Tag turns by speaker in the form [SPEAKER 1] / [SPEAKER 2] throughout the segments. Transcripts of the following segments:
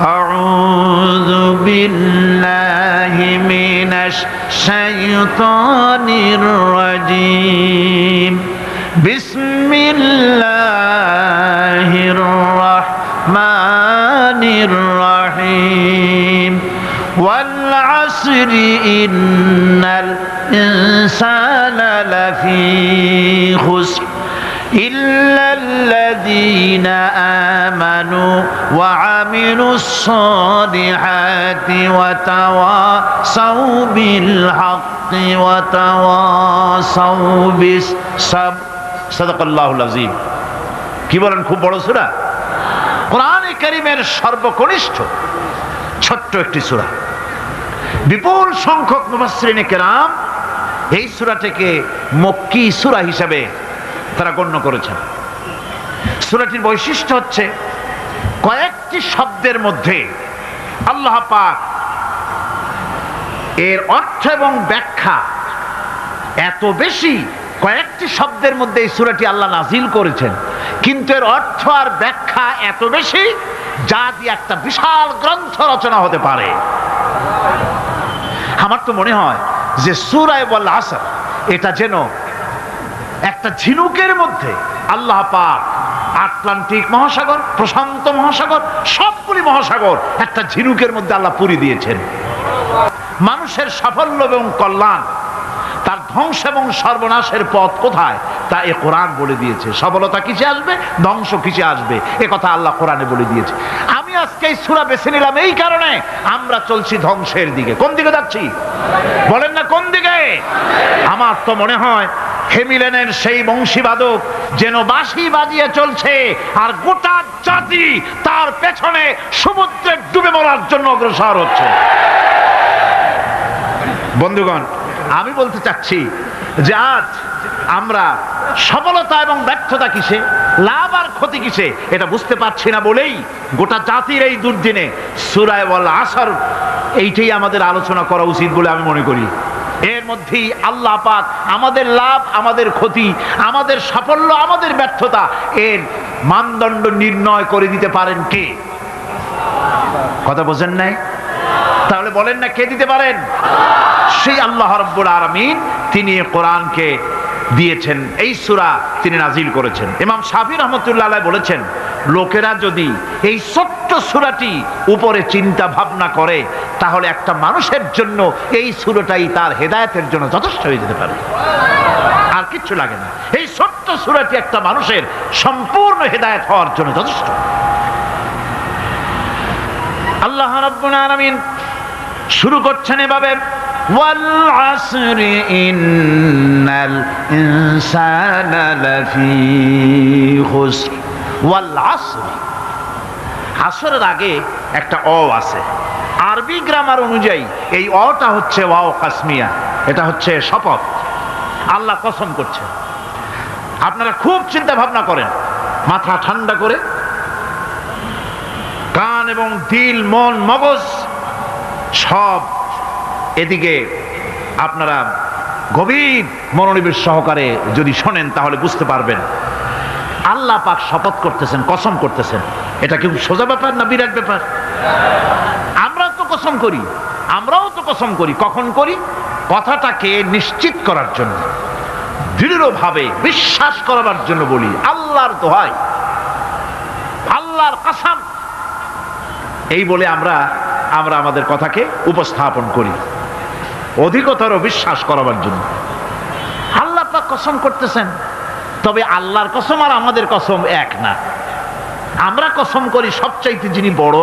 [SPEAKER 1] أعوذ بالله من الشيطان الرجيم بسم الله الرحمن الرحيم والعصر إن الإنسان لفي خسر إلا الذين آمنوا وعملوا الصالحات وتواصوا بالحق وتواصوا بالصبر صدق الله العظيم। কি বলেন, খুব বড় সূরা, কোরআনে কারীমের সর্বকনিষ্ঠ ছোট্ট একটি সূরা। বিপুল সংখ্যক মুফাসসিরিনে কেরাম এই সূরাটিকে মক্কি সূরা হিসেবে তারা গণ্য করেছেন। সূরাটির বৈশিষ্ট্য হচ্ছে কয়েকটি শব্দের মধ্যে আল্লাহ পাক এর অর্থ এবং ব্যাখ্যা এত বেশি, কয়েকটি শব্দের মধ্যে এই সূরাটি আল্লাহ নাজিল করেছেন, কিন্তু এর অর্থ আর ব্যাখ্যা এত বেশি যা দিয়ে একটা বিশাল গ্রন্থ রচনা হতে পারে। আমার তো মনে হয় যে সূরা ওয়াল আসর এটা যেন একটা ঝিনুকের মধ্যে আল্লাহ পাক আটলান্টিক মহাসাগর, প্রশান্ত মহাসাগর, সবগুলি মহাসাগর একটা ঝিনুকের মধ্যে আল্লাহ পুরি দিয়েছেন। মানুষের সাফল্য এবং কল্যাণ, তার ধ্বংস এবং সর্বনাশের পথ কোথায় তা এ কোরআন বলে দিয়েছে। সফলতা কিসে আসবে, ধ্বংস কিসে আসবে, এ কথা আল্লাহ কোরআনে বলে দিয়েছে। আমি আজকে এই সূরা বেছে নিলাম এই কারণে, আমরা চলছি ধ্বংসের দিকে। কোন দিকে যাচ্ছি বলেন না, কোন দিকে? আমার তো মনে হয় হেমিলেনের সেই বংশীবাদক যেন বাঁশি বাজিয়ে চলছে, আর গোটা জাতি তার পেছনে সমুদ্রে ডুবে মরার জন্য অগ্রসর হচ্ছে। বন্ধুগণ, আমি বলতে চাচ্ছি যে আজ আমরা সফলতা এবং ব্যর্থতা কিসে, লাভ আর ক্ষতি কিসে এটা বুঝতে পারছি না বলেই গোটা জাতির এই দুর্দিনে সূরা ওয়াল আসর এইটাই আমাদের আলোচনা করা উচিত বলে আমি মনে করি। এর মধ্যেই আল্লাহ পাক আমাদের লাভ, আমাদের ক্ষতি, আমাদের সাফল্য, আমাদের ব্যর্থতা এর মানদণ্ড নির্ণয় করে দিতে পারেন কে? কথা বোঝেন নাই? তাহলে বলেন না, কে দিতে পারেন? সেই আল্লাহ রাব্বুল আলামিন, তিনি কোরআনকে দিয়েছেন, এই সূরা তিনি নাজিল করেছেন। ইমাম শাফি রাহমাতুল্লাহ আলাইহি বলেছেন, লোকেরা যদি এই ছোট্ট সূরাটি উপরে চিন্তা ভাবনা করে তাহলে একটা মানুষের জন্য এই সূরাটাই তার হেদায়েতের জন্য যথেষ্ট হয়ে যেতে পারে, আর কিচ্ছু লাগে না। এই ছোট্ট সূরাটি একটা মানুষের সম্পূর্ণ হেদায়েত হওয়ার জন্য যথেষ্ট। আল্লাহ রাব্বুল আলামিন শুরু করছেন এভাবে, ওয়াল আসরি ইন্নাল ইনসানা লাফি খুসর। ওয়াল আসরি, আসরের আগে একটা অ আছে। আরবি গ্রামার অনুযায়ী এই অটা হচ্ছে ওয়াও কাসমিয়া, এটা হচ্ছে শপথ। আল্লাহ কসম করছে। আপনারা খুব চিন্তা ভাবনা করেন, মাথা ঠান্ডা করে, কান এবং দিল, মন, মগজ সব এদিকে আপনারা গভীর মনোনিবেশ সহকারে যদি শোনেন তাহলে বুঝতে পারবেন আল্লাহ পাক শপথ করতেছেন, কসম করতেছেন। এটা কি সোজা ব্যাপার না বিরাট ব্যাপার? আমরাও তো কসম করি। কখন করি? কথাটাকে নিশ্চিত করার জন্য, দৃঢ়ভাবে বিশ্বাস করার জন্য বলি, আল্লাহর দোহাই, আল্লাহর কসম, এই বলে আমরা আমাদের কথাকে উপস্থাপন করি, অধিকতর বিশ্বাস করাবার জন্য। আল্লাহ পাক কসম করতেছেন, তবে আল্লাহর কসম আর আমাদের কসম এক না। আমরা কসম করি সবচাইতে যিনি বড়,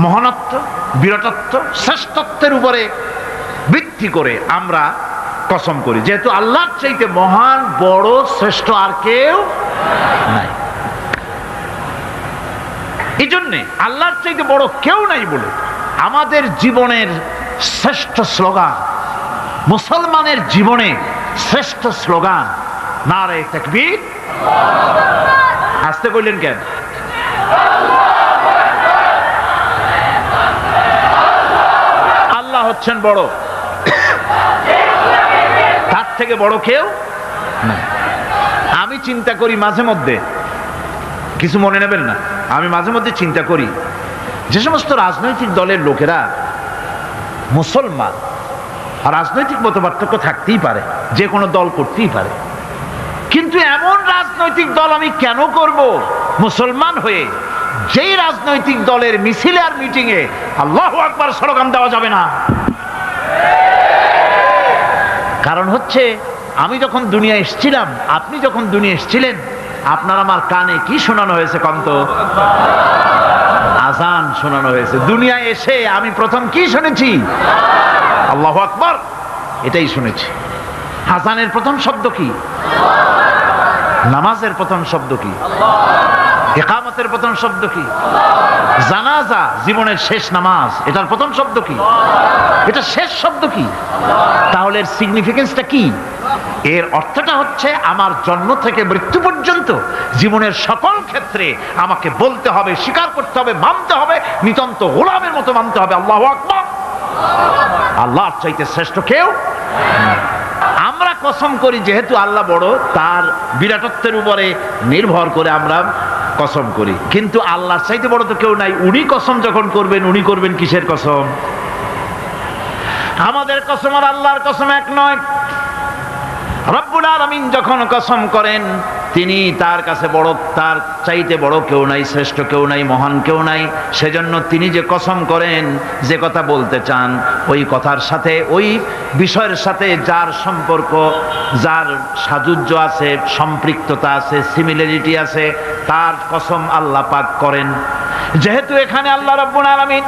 [SPEAKER 1] মহানত্ব, বিরাটত্ব, শ্রেষ্ঠত্বের উপরে ভিত্তি করে আমরা কসম করি, যেহেতু আল্লাহর চাইতে মহান, বড়, শ্রেষ্ঠ আর কেউ নাই। এই জন্যে আল্লাহর চাইতে বড় কেউ নাই বলে আমাদের জীবনের শ্রেষ্ঠ স্লোগান, মুসলমানের জীবনে শ্রেষ্ঠ স্লোগান নারে তাকবীর। আসতে কইলেন কেন? আল্লাহ হচ্ছেন বড়, তার থেকে বড় কেউ না। আমি চিন্তা করি মাঝে মধ্যে, কিছু মনে নেবেন না, আমি মাঝে মধ্যে চিন্তা করি যে সমস্ত রাজনৈতিক দলের লোকেরা মুসলমান, রাজনৈতিক মতপার্থক্য থাকতেই পারে, যে কোনো দল করতেই পারে, কিন্তু এমন রাজনৈতিক দল আমি কেন করব মুসলমান হয়ে যেই রাজনৈতিক দলের মিছিলে আর মিটিং এ আল্লাহু আকবার স্লোগান দেওয়া যাবে না? কারণ হচ্ছে আমি যখন দুনিয়া এসেছিলাম, আপনি যখন দুনিয়া এসেছিলেন, আপনার আমার কানে কি শোনানো হয়েছে কন্ত? আজান শোনানো হয়েছে। দুনিয়ায় এসে আমি প্রথম কি শুনেছি? আল্লাহু আকবার, এটাই শুনেছি। আজানের প্রথম শব্দ কি? নামাজের প্রথম শব্দ কি? ইকামতের প্রথম শব্দ কি? জানাজা, জীবনের শেষ নামাজ, এটার প্রথম শব্দ কি? এটা শেষ শব্দ কি? তাহলে এর সিগনিফিকেন্সটা কি? এর অর্থটা হচ্ছে আমার জন্ম থেকে মৃত্যু পর্যন্ত জীবনের সকল ক্ষেত্রে আমাকে বলতে হবে, স্বীকার করতে হবে, মানতে হবে, নিতান্ত গোলামের মতো মানতে হবে আল্লাহু আকবার। আল্লাহর চাইতে শ্রেষ্ঠ কেউ। আমরা কসম করি যেহেতু আল্লাহ বড়, তার বিরাটত্বের উপরে নির্ভর করে আমরা কসম করি, কিন্তু আল্লাহর চাইতে বড় তো কেউ নাই। উনি কসম যখন করবেন, উনি করবেন কিসের কসম? আমাদের কসম আর আল্লাহর কসম এক নয়। রব্বুল আলামিন যখন কসম করেন, তিনি তার কাছে বড়, তার চাইতে বড় কেউ নাই, শ্রেষ্ঠ কেউ নাই, মহান কেউ নাই। সেজন্য তিনি যে কসম করেন, যে কথা বলতে চান, ওই কথার সাথে, ওই বিষয়ের সাথে যার সম্পর্ক, যার সাযুজ্য আছে, সম্পৃক্ততা আছে, সিমিলারিটি আছে, তার কসম আল্লাহ পাক করেন। যেহেতু এখানে আল্লাহ রাব্বুল আলামিন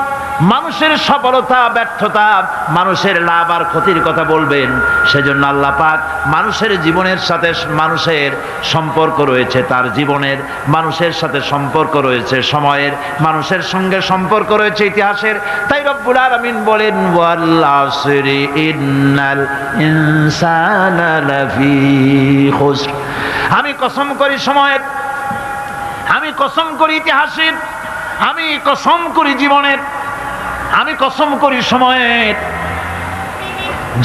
[SPEAKER 1] মানুষের সফলতা, ব্যর্থতা, মানুষের লাভ আর ক্ষতির কথা বলবেন, সেজন্য আল্লাহ পাক মানুষের জীবনের সাথে, মানুষের সম্পর্ক রয়েছে তার জীবনের, মানুষের সাথে সম্পর্ক রয়েছে সময়ের, মানুষের সঙ্গে সম্পর্ক রয়েছে ইতিহাসের। তাই রব্বুল আলামিন বলেন, ওয়াল আসরি ইন্নাল ইনসানা লাফি খুসর। আমি কসম করি সময়ের, আমি কসম করি ইতিহাসের, আমি কসম করি জীবনের, আমি কসম করি সময়ের।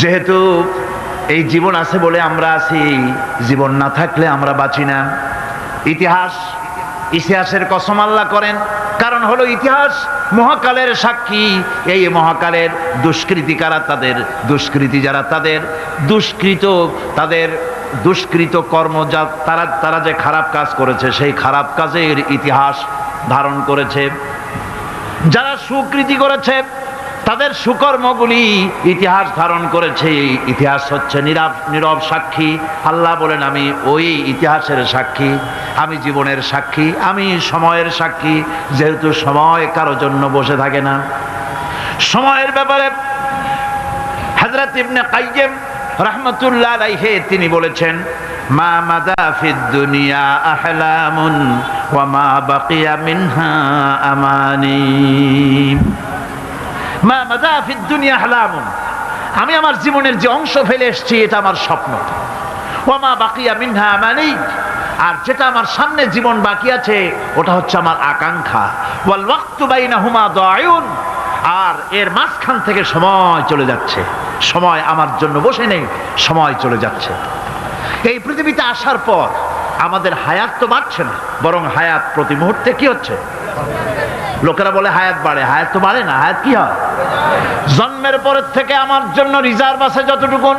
[SPEAKER 1] যেহেতু এই জীবন আছে বলে আমরা আছি, জীবন না থাকলে আমরা বাঁচি না। ইতিহাসের কসম আল্লাহ করেন, কারণ হলো ইতিহাস মহাকালের সাক্ষী। এই মহাকালের দুষ্কৃতিকারা, তাদের দুষ্কৃতি যারা, তাদের দুষ্কৃত কর্ম, যা তারা যে খারাপ কাজ করেছে, সেই খারাপ কাজের ইতিহাস ধারণ করেছে। যারা সুকৃতি করেছে, তাদের সুকর্মগুলি ইতিহাস ধারণ করেছে। ইতিহাস হচ্ছে নীরব সাক্ষী। আল্লাহ বলেন, আমি ওই ইতিহাসের সাক্ষী, আমি জীবনের সাক্ষী, আমি সময়ের সাক্ষী। যেহেতু সময় কারো জন্য বসে থাকে না। সময়ের ব্যাপারে হযরত ইবনে কাইয়্যিম রাহমাতুল্লাহ আলাইহি তিনি বলেছেন, মা মাদা ফিদ দুনিয়া আহলামুন ওয়া মা বাকিয়া মিনহা আমানি। মা মাদা ফিদ দুনিয়া আহলামুন, আমি আমার জীবনের যে অংশ ফেলে এসেছি এটা আমার স্বপ্ন। ওয়া মা বাকিয়া মিনহা আমানি, আর যেটা আমার সামনে জীবন বাকি আছে ওটা হচ্ছে আমার আকাঙ্ক্ষা। ওয়াল ওয়াক্তু বাইনাহুমা দায়ুন, আর এর মাঝখান থেকে সময় চলে যাচ্ছে। সময় আমার জন্য বসে নেই, সময় চলে যাচ্ছে। এই পৃথিবীতে আসার পর আমাদের হায়াত তো বাড়ছে না, বরং হায়াত প্রতি মুহূর্তে কি হচ্ছে? লোকেরা বলে হায়াত বাড়ে, হায়াত তো বাড়ে না। হায়াত কি হয়? জন্মের পরের থেকে আমার জন্য রিজার্ভ আছে যতটুকুন,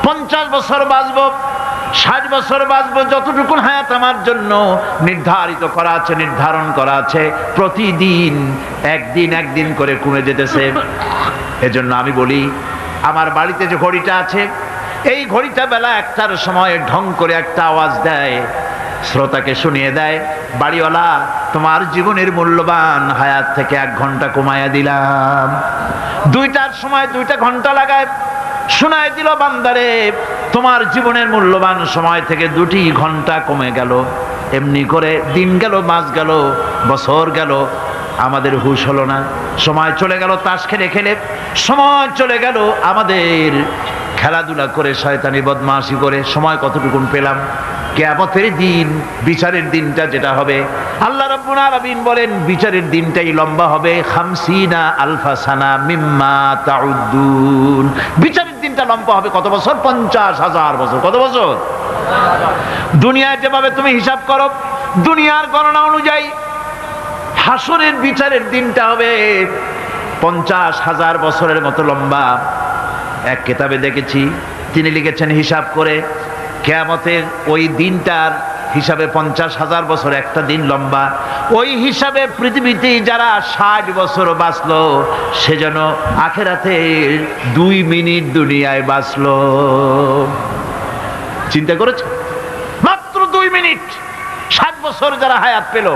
[SPEAKER 1] 50 বছর বাঁচবো, 60 বছর বাঁচবো, যতটুকুন হায়াত আমার জন্য নির্ধারিত করা আছে, নির্ধারণ করা আছে, প্রতিদিন একদিন করে কমে যেতেছে। এজন্য আমি বলি, আমার বাড়িতে যে ঘড়িটা আছে, এই ঘড়িটা বেলা 1টার সময় ঢং করে একটা আওয়াজ দেয়, শ্রোতাকে শুনিয়ে দেয়, বাড়িওয়ালা তোমার জীবনের মূল্যবান হায়াত থেকে 1 ঘন্টা কমায়া দিলাম। 2টার সময় 2টা ঘন্টা লাগায় শোনায় দিল, বান্দারে তোমার জীবনের মূল্যবান সময় থেকে 2টি ঘন্টা কমে গেল। এমনি করে দিন গেল, মাস গেল, বছর গেল, আমাদের হুঁশ হলো না। সময় চলে গেল তাস খেলে খেলে, সময় চলে গেল আমাদের খেলাধুলা করে, শয়তানি বদমাশি করে। সময় কতটুকুন পেলাম? কিয়ামতের দিন, বিচারের দিনটা যেটা হবে, আল্লাহ রাব্বুল আলামিন বলেন বিচারের দিনটাই লম্বা হবে 50 আলফা সানা মিম্মা তাউদ্দুন। বিচারের দিনটা লম্বা হবে কত বছর? 50,000 বছর। কত বছর? দুনিয়ায় যেভাবে তুমি হিসাব করো, দুনিয়ার গণনা অনুযায়ী হাসরের বিচারের দিনটা হবে 50,000 বছরের মতো লম্বা। এক কিতাবে দেখেছি, তিনি লিখেছেন হিসাব করে কিয়ামতের ওই দিনটার হিসাবে 50,000 বছর একটা দিন লম্বা। ওই হিসাবে পৃথিবীতে যারা 60 বছর বাঁচলো, সেজন্য আখেরাতে 2 মিনিট দুনিয়ায় বাঁচলো। চিন্তা করেছ? মাত্র 2 মিনিট। 60 বছর যারা হায়াত পেল,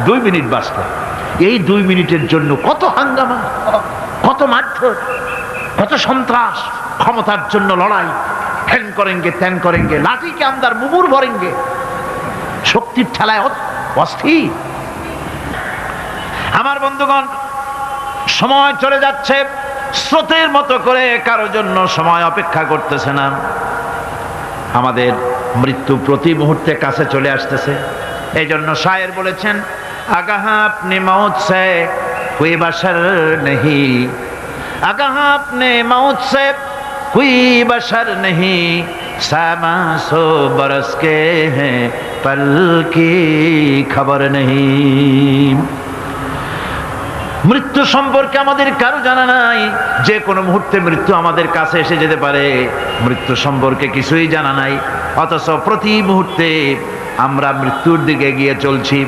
[SPEAKER 1] 2 মিনিট বাঁচলো। এই 2 মিনিটের জন্য কত হাঙ্গামা, কত মারধর, কত সন্ত্রাস, ক্ষমতার জন্য লড়াই, ঠ্যাং করেঙ্গে ত্যাং করেঙ্গে, লাঠি কে আন্দার মুগুর ভরেঙ্গে, শক্তির ঠেলায় অস্থির। আমার বন্ধুগণ, সময় চলে যাচ্ছে স্রোতের মতো করে, কারোর জন্য সময় অপেক্ষা করতেছে না। আমাদের মৃত্যু প্রতি মুহূর্তে কাছে চলে আসতেছে। এই জন্য শায়ের বলেছেন, আগাহা আপনি মৌত সে কোই বশর নেহি, আগাহা আপনি মৌত সে কোই বশর নেহি, সামা সো বরস কে হ্যাঁ পল কি খবর নেহি। মৃত্যু সম্পর্কে আমাদের কারো জানা নাই, যে কোনো মুহূর্তে মৃত্যু আমাদের কাছে এসে যেতে পারে। মৃত্যু সম্পর্কে কিছুই জানা নাই, অথচ প্রতি মুহূর্তে আমরা মৃত্যুর দিকে এগিয়ে চলছি।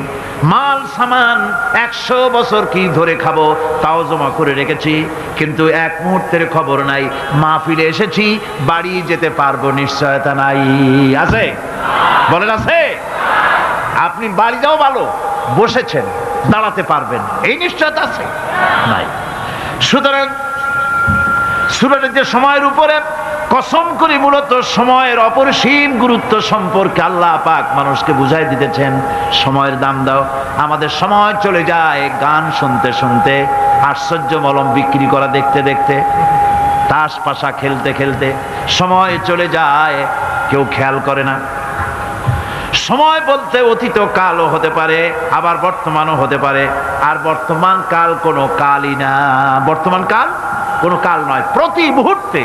[SPEAKER 1] মাল সামান 100 বছর কি ধরে খাবো তাও জমা করে রেখেছি, কিন্তু এক মুহূর্তের খবর নাই। মাহফিলে এসেছি, বাড়ি যেতে পারবো নিশ্চয়তা নাই। আছে? বলেন আছে? আপনি বাড়ি যাও ভালো, বসেছেন, দাঁড়াতে পারবেন এই নিশ্চয়তা আছে? নাই। সুতরাং সূরার যে সময়ের উপরে কসম করে মূলত সময়ের অপরিসীম গুরুত্ব সম্পর্কে আল্লাহ পাক মানুষকে বুঝাই দিতেছেন। সময়ের দাম দাও। আমাদের সময় চলে যায় গান শুনতে শুনতে, আশ্চর্য মলম বিক্রি করা দেখতে দেখতে, তাস পাশা খেলতে খেলতে সময় চলে যায়, কেউ খেয়াল করে না। সময় বলতে অতীত কালও হতে পারে, আবার বর্তমানও হতে পারে। আর বর্তমান কাল কোনো কালই না। বর্তমান কাল কোনো কাল নয়। প্রতি মুহূর্তে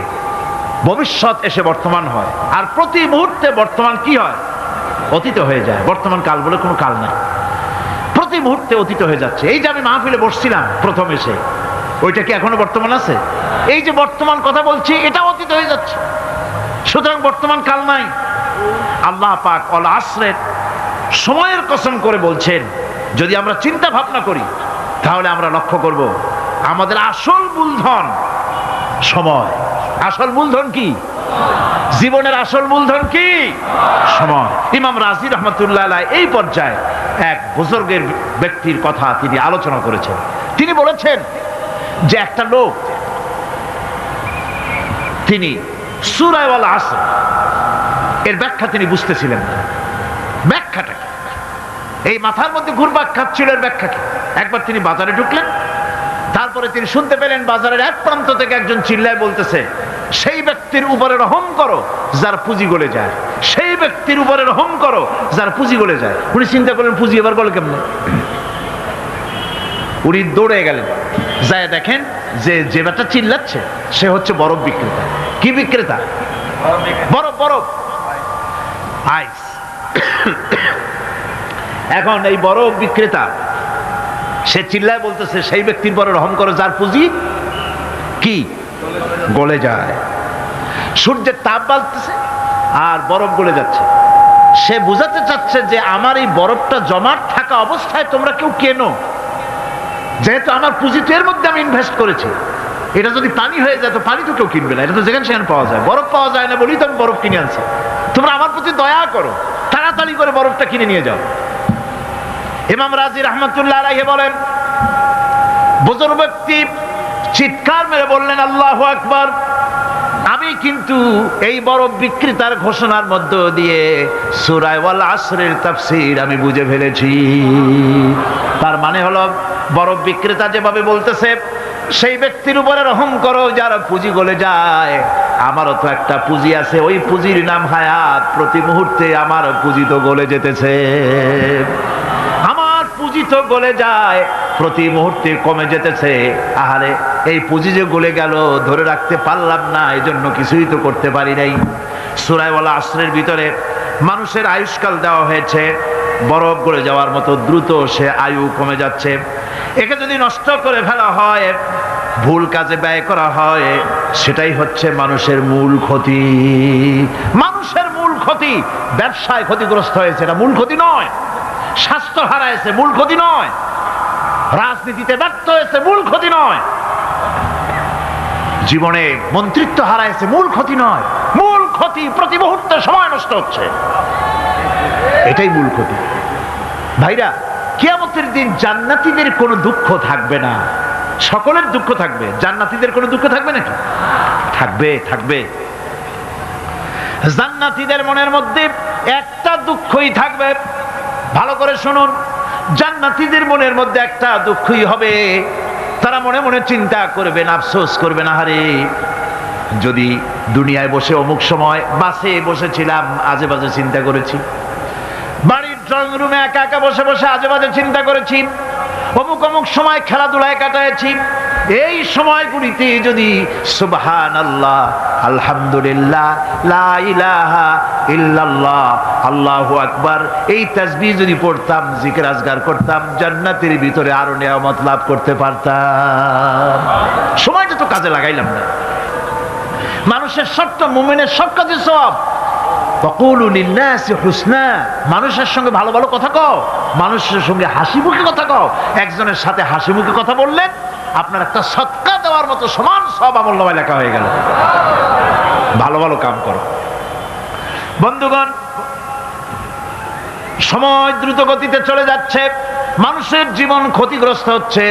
[SPEAKER 1] ভবিষ্যৎ এসে বর্তমান হয়, আর প্রতি মুহূর্তে বর্তমান কি হয়? অতীত হয়ে যায়। বর্তমান কাল বলে কোনো কাল নাই, প্রতি মুহূর্তে অতীত হয়ে যাচ্ছে। এই যে আমি মাহফিলে বসছিলাম প্রথম এসে, ওইটা কি এখনো বর্তমান আছে? এই যে বর্তমান কথা বলছি, এটা অতীত হয়ে যাচ্ছে। সুতরাং বর্তমান কাল নাই। আল্লাহ পাক অল আসরের সময়ের কসম করে বলছেন। যদি আমরা চিন্তা ভাবনা করি তাহলে আমরা লক্ষ্য করব আমাদের আসল মূলধন সময়। আসল মূলধন কি? জীবনের আসল মূলধন কি? সময়। ইমাম রাজি রহমতুল্লাহ আলাইহি এই পর্যায়ে এক বুজুর্গের ব্যক্তির কথা তিনি আলোচনা করেছেন। তিনি বলেছেন যে একটা লোক, তিনি সূরা আল আসর এর ব্যাখ্যা তিনি বুঝতেছিলেন না। ব্যাখ্যাটা কি? এই মাথার মধ্যে ঘুরপাক খাচ্ছিল এর ব্যাখ্যা কি? একবার তিনি বাজারে ঢুকলেন, তারপরে তিনি শুনতে পেলেন বাজারের এক প্রান্ত থেকে একজন চিল্লায় বলতেছে, সেই ব্যক্তির উপরে রহম করো যার পুঁজি গলে যায়, সেই ব্যক্তির উপরে রহম করো যার পুঁজি গলে যায়। উনি চিন্তা করলেন পুঁজি এবার গলে কেমন? উনি দৌড়ে গেলেন, যায় দেখেন যে যে ব্যাটা চিল্লাচ্ছে সে হচ্ছে বরফ বিক্রেতা। কি বিক্রেতা? বরফ। বরফ, আইস। এখন এই বরফ বিক্রেতা সে চিল্লায় বলতেছে, সেই ব্যক্তির পরে রহম করো যার পুঁজি কি গলে যায়। সূর্যের তাপ বাড়তেছে আর বরফ গলে যাচ্ছে। সে বুঝাতে চাচ্ছে যে আমার এই বরফটা জমাট থাকা অবস্থায় তোমরা কেউ কেনো, যেহেতু আমার পুঁজি তো এর মধ্যে আমি ইনভেস্ট করেছি। এটা যদি পানি হয়ে যায় তো পানি তো কেউ কিনবে না, এটা তো যেখানে সেখানে পাওয়া যায়। বরফ পাওয়া যায় না বলেই তো আমি বরফ কিনে আনছি। তোমরা আমার প্রতি দয়া করো, তাড়াতাড়ি করে বরফটা কিনে নিয়ে যাও। ইমাম রাজি রহমতুল্লাহ আলাইহি বলেন, বুজুর্গ ব্যক্তি চিৎকার মেরে বললেন, আল্লাহু আকবার, আমি কিন্তু এই বরফ বিক্রেতার ঘোষণার মধ্য দিয়ে সূরা আল আসরের তাফসীর আমি বুঝে ফেলেছি। তার মানে হলো বরফ বিক্রেতা যেভাবে বলতেছে সেই ব্যক্তির উপরে রহম করো যার পুঁজি গলে যায়, আমারও তো একটা পুঁজি আছে, ওই পুঁজির নাম হায়াত। প্রতি মুহূর্তে আমার পুঁজি তো গলে যেতেছে, আমার পুঁজি তো গলে যায়, প্রতি মুহূর্তে কমে যেতেছে। আহারে, এই পুঁজি যে গলে গেল ধরে রাখতে পারলাম না, এই জন্য কিছুই তো করতে পারি নাই। সূরা আল আসরের ভিতরে মানুষের আয়ুষ্কাল দেওয়া হয়েছে বরফ গলে যাওয়ার মতো দ্রুত সে আয়ু কমে যাচ্ছে। একে যদি নষ্ট করে ফেলা হয়, ভুল কাজে ব্যয় করা হয়, সেটাই হচ্ছে মানুষের মূল ক্ষতি। মানুষের মূল ক্ষতি। ব্যবসায় ক্ষতিগ্রস্ত হয়েছে, এটা মূল ক্ষতি নয়। স্বাস্থ্য হারাইছে, মূল ক্ষতি নয়। রাজনীতিতে ব্যর্থ হয়েছে, মূল ক্ষতি নয়। জীবনে মন্ত্রিত্ব হারাইছে, মূল ক্ষতি নয়। মূল ক্ষতি প্রতি মুহূর্তে সময় নষ্ট হচ্ছে, এটাই মূল ক্ষতি। ভাইরা, কিয়ামতের দিন জান্নাতীদের কোনো দুঃখ থাকবে না, সকলের দুঃখ থাকবে। জান্নাতীদের কোনো দুঃখ থাকবে নাকি? থাকবে, থাকবে। জান্নাতীদের মনের মধ্যে একটা দুঃখই থাকবে। ভালো করে শুনুন, জান্নাতীদের মনের মধ্যে একটা দুঃখই হবে। তারা মনে মনে চিন্তা করবেন, আফসোস করবেন, আহারে যদি দুনিয়ায় বসে অমুক সময় বাসে বসেছিলাম, আজে বাজে চিন্তা করেছি, বাড়ির ড্রয়িং রুমে একা একা বসে বসে আজে বাজে চিন্তা করেছি, অমুক অমুক সময় খেলাধুলায় কাটাইছি, এই সময়গুলিতে যদি সুবহানাল্লাহ, আলহামদুলিল্লাহ, লা ইলাহা ইল্লাল্লাহ, আল্লাহু আকবার, এই তাসবিহ যদি পড়তাম, জিকির আজগার করতাম, জান্নাতের ভিতরে আরো নিয়ামত লাভ করতে পারতাম। সময়টা তো কাজে লাগাইলাম না। মানুষের সত্য, মুমিনের সব কাজে সব। ওয়াকুলু লিন্নাসি হুসনা, মানুষের সঙ্গে ভালো ভালো কথা কও, মানুষের সঙ্গে হাসি মুখে কথা কও। একজনের সাথে হাসি মুখে কথা বললেন, আপনার একটা সদকা দেওয়ার মতো সমান সব আমলনামায় লেখা হয়ে গেল। ভালো ভালো কাম করো। বন্ধুগণ, সময় দ্রুত গতিতে চলে যাচ্ছে, মানুষের জীবন ক্ষতিগ্রস্ত হচ্ছে।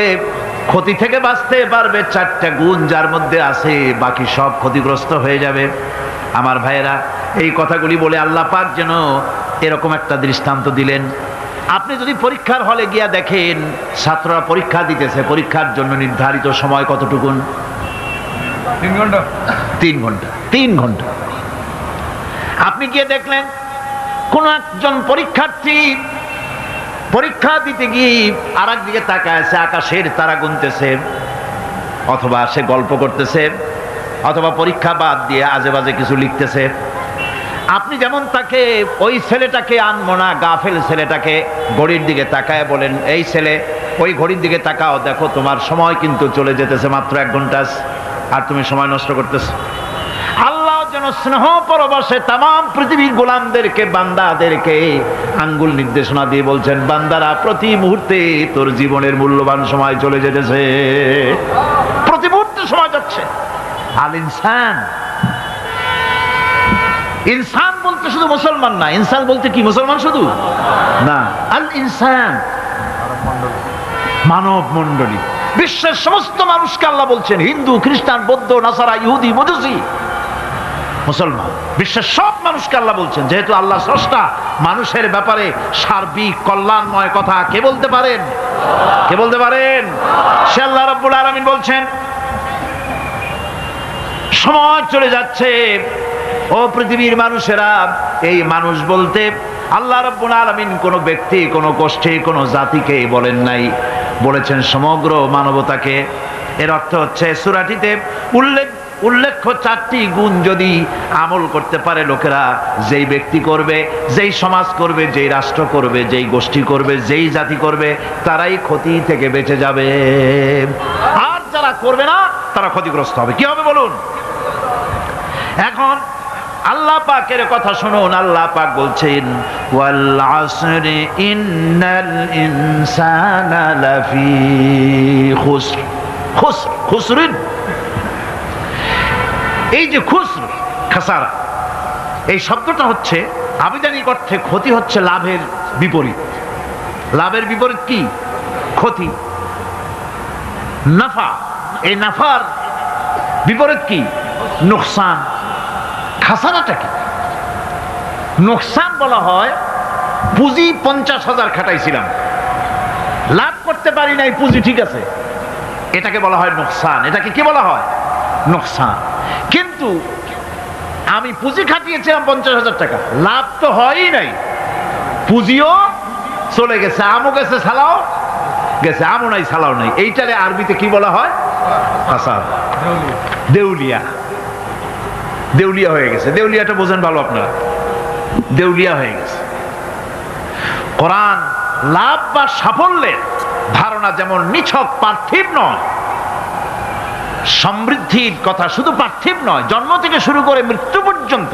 [SPEAKER 1] ক্ষতি থেকে বাঁচতে পারবে 4টা গুণ যার মধ্যে আছে, বাকি সব ক্ষতিগ্রস্ত হয়ে যাবে। আমার ভাইয়েরা, এই কথাগুলি বলে আল্লাহ পাক যেন এরকম একটা দৃষ্টান্ত দিলেন। আপনি যদি পরীক্ষার হলে গিয়া দেখেন, ছাত্ররা পরীক্ষা দিতেছে, পরীক্ষার জন্য নির্ধারিত সময় কতটুকুন?
[SPEAKER 2] 3 ঘন্টা।
[SPEAKER 1] 3 ঘন্টা। 3 ঘন্টা। আপনি গিয়ে দেখলেন কোন একজন পরীক্ষার্থী পরীক্ষা দিতে গিয়ে আর একদিকে তাকায় আছে, আকাশের তারা গুনতেছে, অথবা সে গল্প করতেছে, অথবা পরীক্ষা বাদ দিয়ে আজে বাজে কিছু লিখতেছে। আপনি যেমন তাকে, ওই ছেলেটাকে আনবো না, গাফেল ছেলেটাকে ঘড়ির দিকে তাকায় বলেন, এই ছেলে ওই ঘড়ির দিকে তাকাও, দেখো তোমার সময় কিন্তু চলে যেতেছে, মাত্র 1 ঘন্টা আর তুমি সময় নষ্ট করতেছো। আল্লাহ যেন স্নেহ পরবশে তামাম পৃথিবীর গোলামদেরকে, বান্দাদেরকে আঙ্গুল নির্দেশনা দিয়ে বলছেন, বান্দারা প্রতি মুহূর্তে তোর জীবনের মূল্যবান সময় চলে যেতেছে, প্রতি মুহূর্তে সময় যাচ্ছে। আল ইনসান, ইনসান বলতে শুধু মুসলমান না, ইনসান বলতে কি মুসলমান শুধু না, আল ইনসান মানব মণ্ডলী, বিশ্বের সমস্ত মানুষকে আল্লাহ বলছেন, হিন্দু, খ্রিস্টান, বৌদ্ধ, নাসারা, ইহুদি, মজুসি, মুসলমান, বিশ্বের সব মানুষকে আল্লাহ বলছেন। যেহেতু আল্লাহ স্রষ্টা, মানুষের ব্যাপারে সার্বিক কল্যাণময় কথা কে বলতে পারেন? কে বলতে পারেন? সে আল্লাহ রাব্বুল আলামিন বলছেন, সময় চলে যাচ্ছে, ও পৃথিবীর মানুষেরা। এই মানুষ বলতে আল্লাহ রাব্বুল আলামিন কোন ব্যক্তি, কোন গোষ্ঠী, কোন জাতিকে বলেন নাই, বলেছেন সমগ্র মানবতাকে। এর অর্থ হচ্ছে সূরাটিতে উল্লেখ্য 4টি গুণ যদি আমল করতে পারে লোকেরা, যেই ব্যক্তি করবে, যেই সমাজ করবে, যেই রাষ্ট্র করবে, যেই গোষ্ঠী করবে, যেই জাতি করবে, তারাই ক্ষতি থেকে বেঁচে যাবে। আর যারা করবে না, তারা ক্ষতিগ্রস্ত হবে। কি হবে বলুন? এখন আল্লাহ পাকের কথা শুনুন। আল্লাহ পাক বলছেন, ওয়াল আসরি ইন্নাল ইনসানা লাফি খুসর। খুসর, খুসরিন, এই যে খুসর, খাসারা, এই শব্দটা হচ্ছে আবিধানিক অর্থে ক্ষতি, হচ্ছে লাভের বিপরীত। লাভের বিপরীত কি? ক্ষতি। নাফা, এই নাফার বিপরীত কি? নোকসান। খাসারাটা কি? নোকসান বলা হয় পুঁজি 50,000 খাটাইছিলাম, লাভ করতে পারি নাই, পুঁজি ঠিক আছে, এটাকে বলা হয় নোকসান। এটাকে কি বলা হয়? নোকসান। কিন্তু আমি পুঁজি খাটিয়েছিলাম 50,000 টাকা, লাভ তো হয়ই নাই, পুঁজিও চলে গেছে, আমও গেছে, সালাও গেছে, আমও নাই, সালাও নাই। এইটারে আরবিতে কি বলা হয়? খাসার, দেউলিয়া। দেউলিয়া হয়ে গেছে। দেউলিয়াটা বোঝেন ভালো আপনারা, দেউলিয়া হয়ে গেছে। কোরআন লাভ বা সাফল্যের ধারণা যেমন নিছক পার্থিব নয়, সমৃদ্ধির কথা শুধু পার্থিব নয়, জন্ম থেকে শুরু করে মৃত্যু পর্যন্ত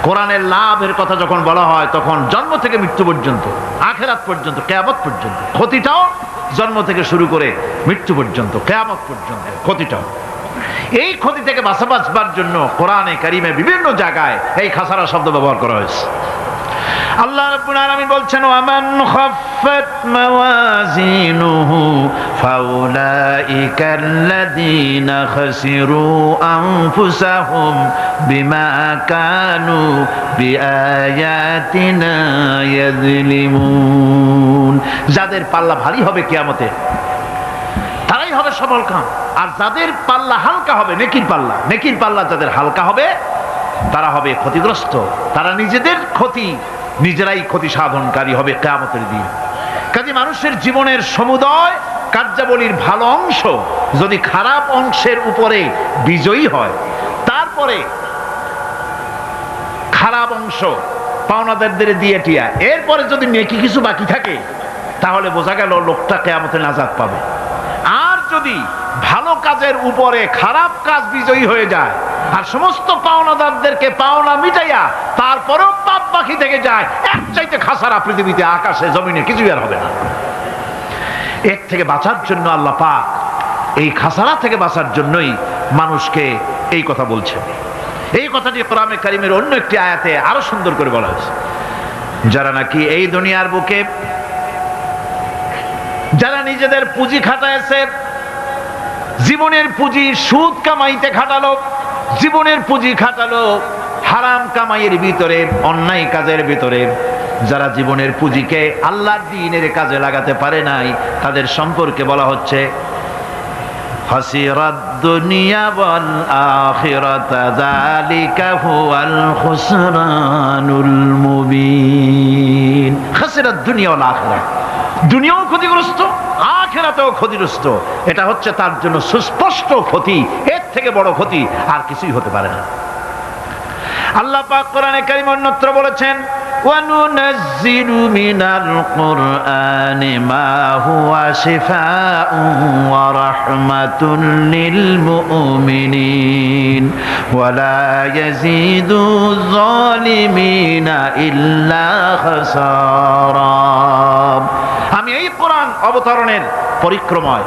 [SPEAKER 1] কোরআনের লাভের কথা যখন বলা হয় তখন জন্ম থেকে মৃত্যু পর্যন্ত, আখিরাত পর্যন্ত, কিয়ামত পর্যন্ত, ক্ষতিটাও জন্ম থেকে শুরু করে মৃত্যু পর্যন্ত, কিয়ামত পর্যন্ত ক্ষতিটাও। এই ক্ষতি থেকে বাঁচবার জন্য কোরআনে কারিমে বিভিন্ন জায়গায় এই খাসারা শব্দ ব্যবহার করা হয়েছে। আল্লাহ রাব্বুল আলামিন বলছেন, ওয়ামান খাফফাত মাওয়াজিনুহু ফাউলাইকাল্লাযীনা খাসিরু আনফুসাহুম বিমা কানু বিআয়াতিনা ইয়াযলিমুন। যাদের পাল্লা ভারী হবে কিয়ামতে তারাই হবে সফলকাম, আর যাদের পাল্লা হালকা হবে, নেকির পাল্লা যাদের হালকা হবে তারা হবে ক্ষতিগ্রস্ত, তারা নিজেরাই ক্ষতি সাধনকারী হবে কিয়ামতের দিন। কাজে মানুষের জীবনের সমুদয় কার্যাবলীর ভালো অংশ যদি খারাপ অংশের উপরে বিজয়ী হয়, তারপরে খারাপ অংশ পাওনাদারদের দিয়ে টিয়া, এরপরে যদি নেকি কিছু বাকি থাকে তাহলে বোঝা গেল লোকটা কিয়ামতে নাজাত পাবে। আর যদি ভালো কাজের উপরে খারাপ কাজ বিজয়ী হয়ে যায় আর সমস্ত পাওনাদারদেরকে পাওনা মিটাইয়া তারপরেও পাপ বাকি থেকে যায়, এক চাইতে খাসারা পৃথিবীতে আকাশে জমিনে কিছুই আর হবে না। এর থেকে বাঁচার জন্য আল্লাহ পাক এই খাসারা থেকে বাঁচার জন্যই মানুষকে এই কথা বলছেন। এই কথাটি কোরআনে কারিমের অন্য একটি আয়াতে আরো সুন্দর করে বলা হয়েছে, যারা নাকি এই দুনিয়ার বুকে যারা নিজেদের পুঁজি খাটাইছে, জীবনের পুঁজি সুদ কামাইতে খাটালো, জীবনের পুঁজি খাটালো হারাম কামাইয়ের ভিতরে, অন্যায় কাজের ভিতরে, যারা জীবনের পুঁজিকে আল্লাহর দ্বীনের কাজে লাগাতে পারে নাই, তাদের সম্পর্কে বলা হচ্ছে হাসিরাদ দুনিয়া ওয়াল আখিরাতা যালিকা হুয়াল খুসরানুল মুবিন। হাসিরাদ দুনিয়া ওয়াল আখিরা, দুনিয়াও ক্ষতিগ্রস্ত, আখিরাতেও ক্ষতিগ্রস্ত। এটা হচ্ছে তার জন্য সুস্পষ্ট ক্ষতি, এর থেকে বড় ক্ষতি আর কিছুই হতে পারে না। আল্লাহ পাক কোরআনে কারীম অন্যত্র বলেছেন, وَنُنَزِّلُ مِنَ الْقُرْآنِ مَا هُوَ شِفَاءٌ وَرَحْمَةٌ لِلْمُؤْمِنِينَ وَلَا يَزِيدُ الظَّالِمِينَ إِلَّا خَسَارًا। আমি এই কোরআন অবতরণের পরিক্রমায়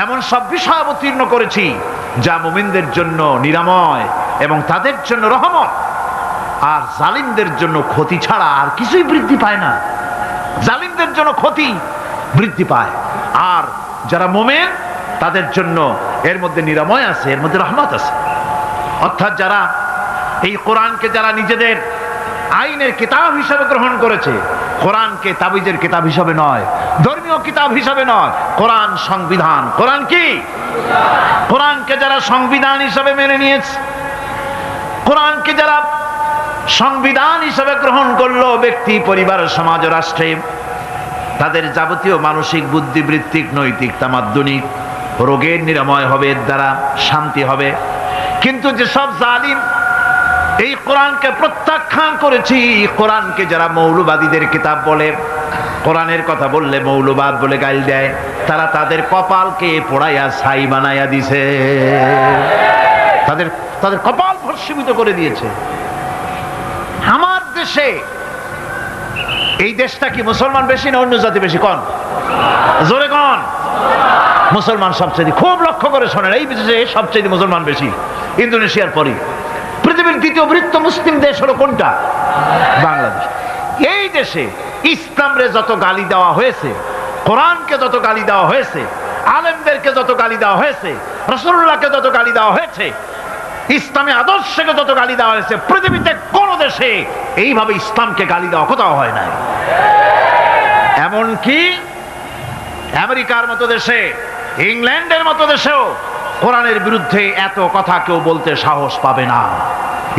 [SPEAKER 1] এমন সব বিষয় অবতীর্ণ করেছি যা মুমিনদের জন্য নিরাময় এবং তাদের জন্য রহমত, আর জালিমদের জন্য ক্ষতি ছাড়া আর কিছুই বৃদ্ধি পায় না। জালিমদের জন্য ক্ষতি বৃদ্ধি পায়, আর যারা মুমিন তাদের জন্য এর মধ্যে নিরাময় আছে, এর মধ্যে রহমত আছে। অর্থাৎ যারা এই কোরআনকে যারা নিজেদের আইনের কিতাব হিসেবে গ্রহণ করেছে, কোরআনকে তাবিজের কিতাব হিসেবে নয়, ধর্মীয় কিতাব হিসেবে নয়, কোরআন সংবিধান। কোরআন কি? কোরআনকে যারা সংবিধান হিসেবে মেনে নিয়েছে, কোরআনকে যারা সংবিধান হিসেবে গ্রহণ করলো, ব্যক্তি, পরিবার, সমাজ, রাষ্ট্রে তাদের যাবতীয় মানসিক, বুদ্ধিবৃত্তিক, নৈতিক, তামাদ্দুনিক রোগের নিরাময় হবে, এর দ্বারা শান্তি হবে। কিন্তু যেসব জালিম এই কোরআনকে প্রত্যাখ্যান করেছি, কোরআনকে যারা মৌলবাদীদের কিতাব বলে, কোরআনের কথা বললে মৌলবাদ বলে গাল দেয়, তারা তাদের কপালকে পোড়াইয়া ছাই বানাইয়া দিছে, তাদের কপাল ভস্মীভূত করে দিয়েছে। আমার দেশে, এই দেশটা কি মুসলমান বেশি না অন্য জাতি বেশি? কোন? জোরে কোন? মুসলমান সবচেয়ে। খুব লক্ষ্য করে শোনেন, এই দেশে সবচেয়ে মুসলমান বেশি, ইন্দোনেশিয়ার পরই। পৃথিবীর দ্বিতীয় বৃহত্তম মুসলিম দেশ হলো কোনটা? বাংলাদেশ। এই দেশে ইসলামরে যত গালি দেওয়া হয়েছে, কোরআনকে যত গালি দেওয়া হয়েছে, আলেমদেরকে যত গালি দেওয়া হয়েছে, রাসূলুল্লাহকে যত গালি দেওয়া হয়েছে, ইসলামী আদর্শকে যত গালি দেওয়া হয়েছে, পৃথিবীতে কোন দেশে এইভাবে ইসলামকে গালি দেওয়া কোথাও হয় নাই। এমনকি আমেরিকার মতো দেশে, ইংল্যান্ডের মতো দেশেও কোরআনের বিরুদ্ধে এত কথা কেউ বলতে সাহস পাবে না,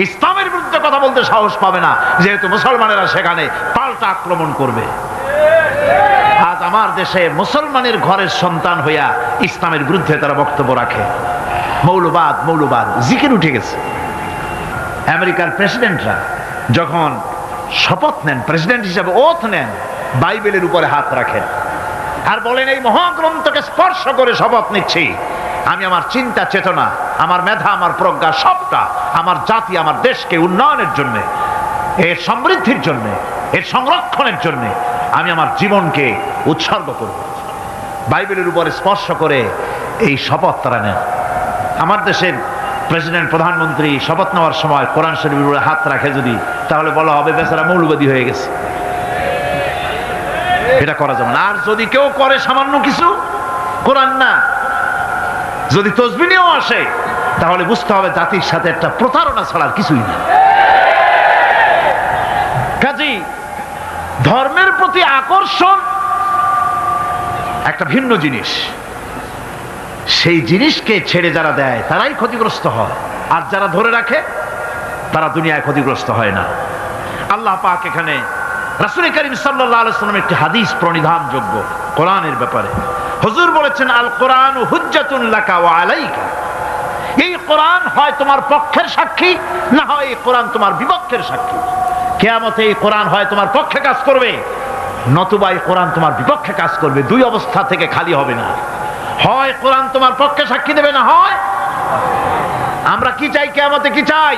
[SPEAKER 1] ইসলামের বিরুদ্ধে কথা বলতে সাহস পাবে না, যেহেতু মুসলমানেরা সেখানে পাল্টা আক্রমণ করবে। আজ আমার দেশে মুসলমানের ঘরের সন্তান হইয়া ইসলামের বিরুদ্ধে তারা বক্তব্য রাখে। মৌলবাদ জিকির উঠে গেছে। আমেরিকার প্রেসিডেন্টরা যখন শপথ নেন, প্রেসিডেন্ট হিসাবে ওথ নেন, বাইবেলের উপরে হাত রাখেন আর বলেন এই মহাগ্রন্থকে স্পর্শ করে শপথ নিচ্ছি, আমি আমার চিন্তা চেতনা, আমার মেধা, আমার প্রজ্ঞা সবটা আমার জাতি, আমার দেশকে উন্নয়নের জন্য, এর সমৃদ্ধির জন্য, এর সংরক্ষণের জন্য আমি আমার জীবনকে উৎসর্গ করব। বাইবেলের উপরে স্পর্শ করে এই শপথ তারা নেন। আমার দেশের প্রেসিডেন্ট, প্রধানমন্ত্রী শপথ নেওয়ার সময় কোরআন শরীফের উপরে হাত রাখে যদি, তাহলে বলা হবে বেচারা মৌলবাদী হয়ে গেছে। এটা করা যাবে না। আর যদি কেউ করে সামান্য কিছু, কোরআন না, যদি তসবিহ নিয়েও আসে, তাহলে বুঝতে হবে জাতির সাথে একটা প্রতারণা ছাড়ার কিছুই না। কাজেই ধর্মের প্রতি আকর্ষণ একটা ভিন্ন জিনিস, সেই জিনিসকে ছেড়ে যারা দেয় তারাই ক্ষতিগ্রস্ত হয়, আর যারা ধরে রাখে তারা দুনিয়ায় ক্ষতিগ্রস্ত হয় না। আল্লাহ পাক এখানে রাসূল করিম সাল্লাল্লাহু আলাইহি ওয়াসাল্লাম একটি হাদিস প্রণিধানযোগ্য কোরআনের ব্যাপারে। হুজুর বলেছেন, আল কোরআন হুজ্জাতুন লাকা ওয়া আলাইকা। এই কোরআন হয় তোমার পক্ষের সাক্ষী, না হয় এই কোরআন তোমার বিপক্ষের সাক্ষী। কিয়ামতে এই কোরআন হয় তোমার পক্ষে কাজ করবে, নতুবা এই কোরআন তোমার বিপক্ষে কাজ করবে। দুই অবস্থা থেকে খালি হবে না, হয় কোরআন তোমার পক্ষে সাক্ষী দেবে, না হয়। আমরা কি চাই? কিয়ামতে কি চাই?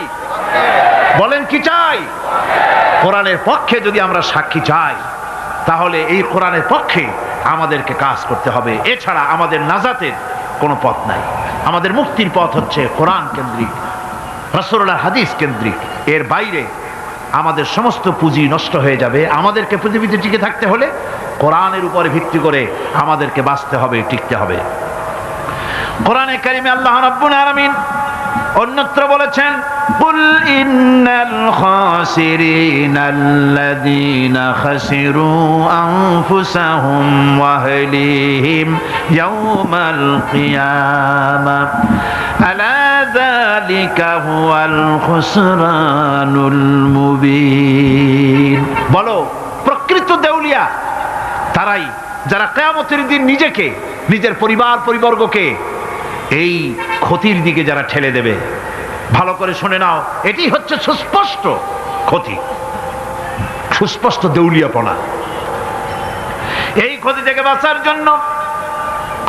[SPEAKER 1] বলেন কি চাই? কোরআনের পক্ষে যদি আমরা সাক্ষী চাই, তাহলে এই কোরআনের পক্ষে আমাদেরকে কাজ করতে হবে। এছাড়া আমাদের নাজাতের কোনো পথ নাই। আমাদের মুক্তির পথ হচ্ছে কোরআন কেন্দ্রিক, রাসূলুল্লাহর হাদিস কেন্দ্রিক। এর বাইরে আমাদের সমস্ত পুঁজি নষ্ট হয়ে যাবে। আমাদেরকে পৃথিবীতে টিকে থাকতে হলে কোরআনের উপরে ভিত্তি করে আমাদেরকে বাঁচতে হবে, টিকতে হবে। কোরআনে কারিমে আল্লাহ রাব্বুল আলামিন অন্যত্র বলেছেন, কুল ইন্নাল খাসিরিনাল্লাযীনা খাসিরু আনফুসাহুম ওয়া আহলিহিম ইয়াওমাল কিয়ামাহ আলা যালিকা হুয়াল খুসরানুল মুবিন। বলো, প্রকৃত দেউলিয়া তারাই যারা কিয়ামতের দিন নিজেকে, নিজের পরিবর্গকে এই ক্ষতির দিকে যারা ঠেলে দেবে। ভালো করে শুনে নাও, এটি হচ্ছে সুস্পষ্ট ক্ষতি, সুস্পষ্ট দেউলিয়াপনা। এই ক্ষতি থেকে বাঁচার জন্য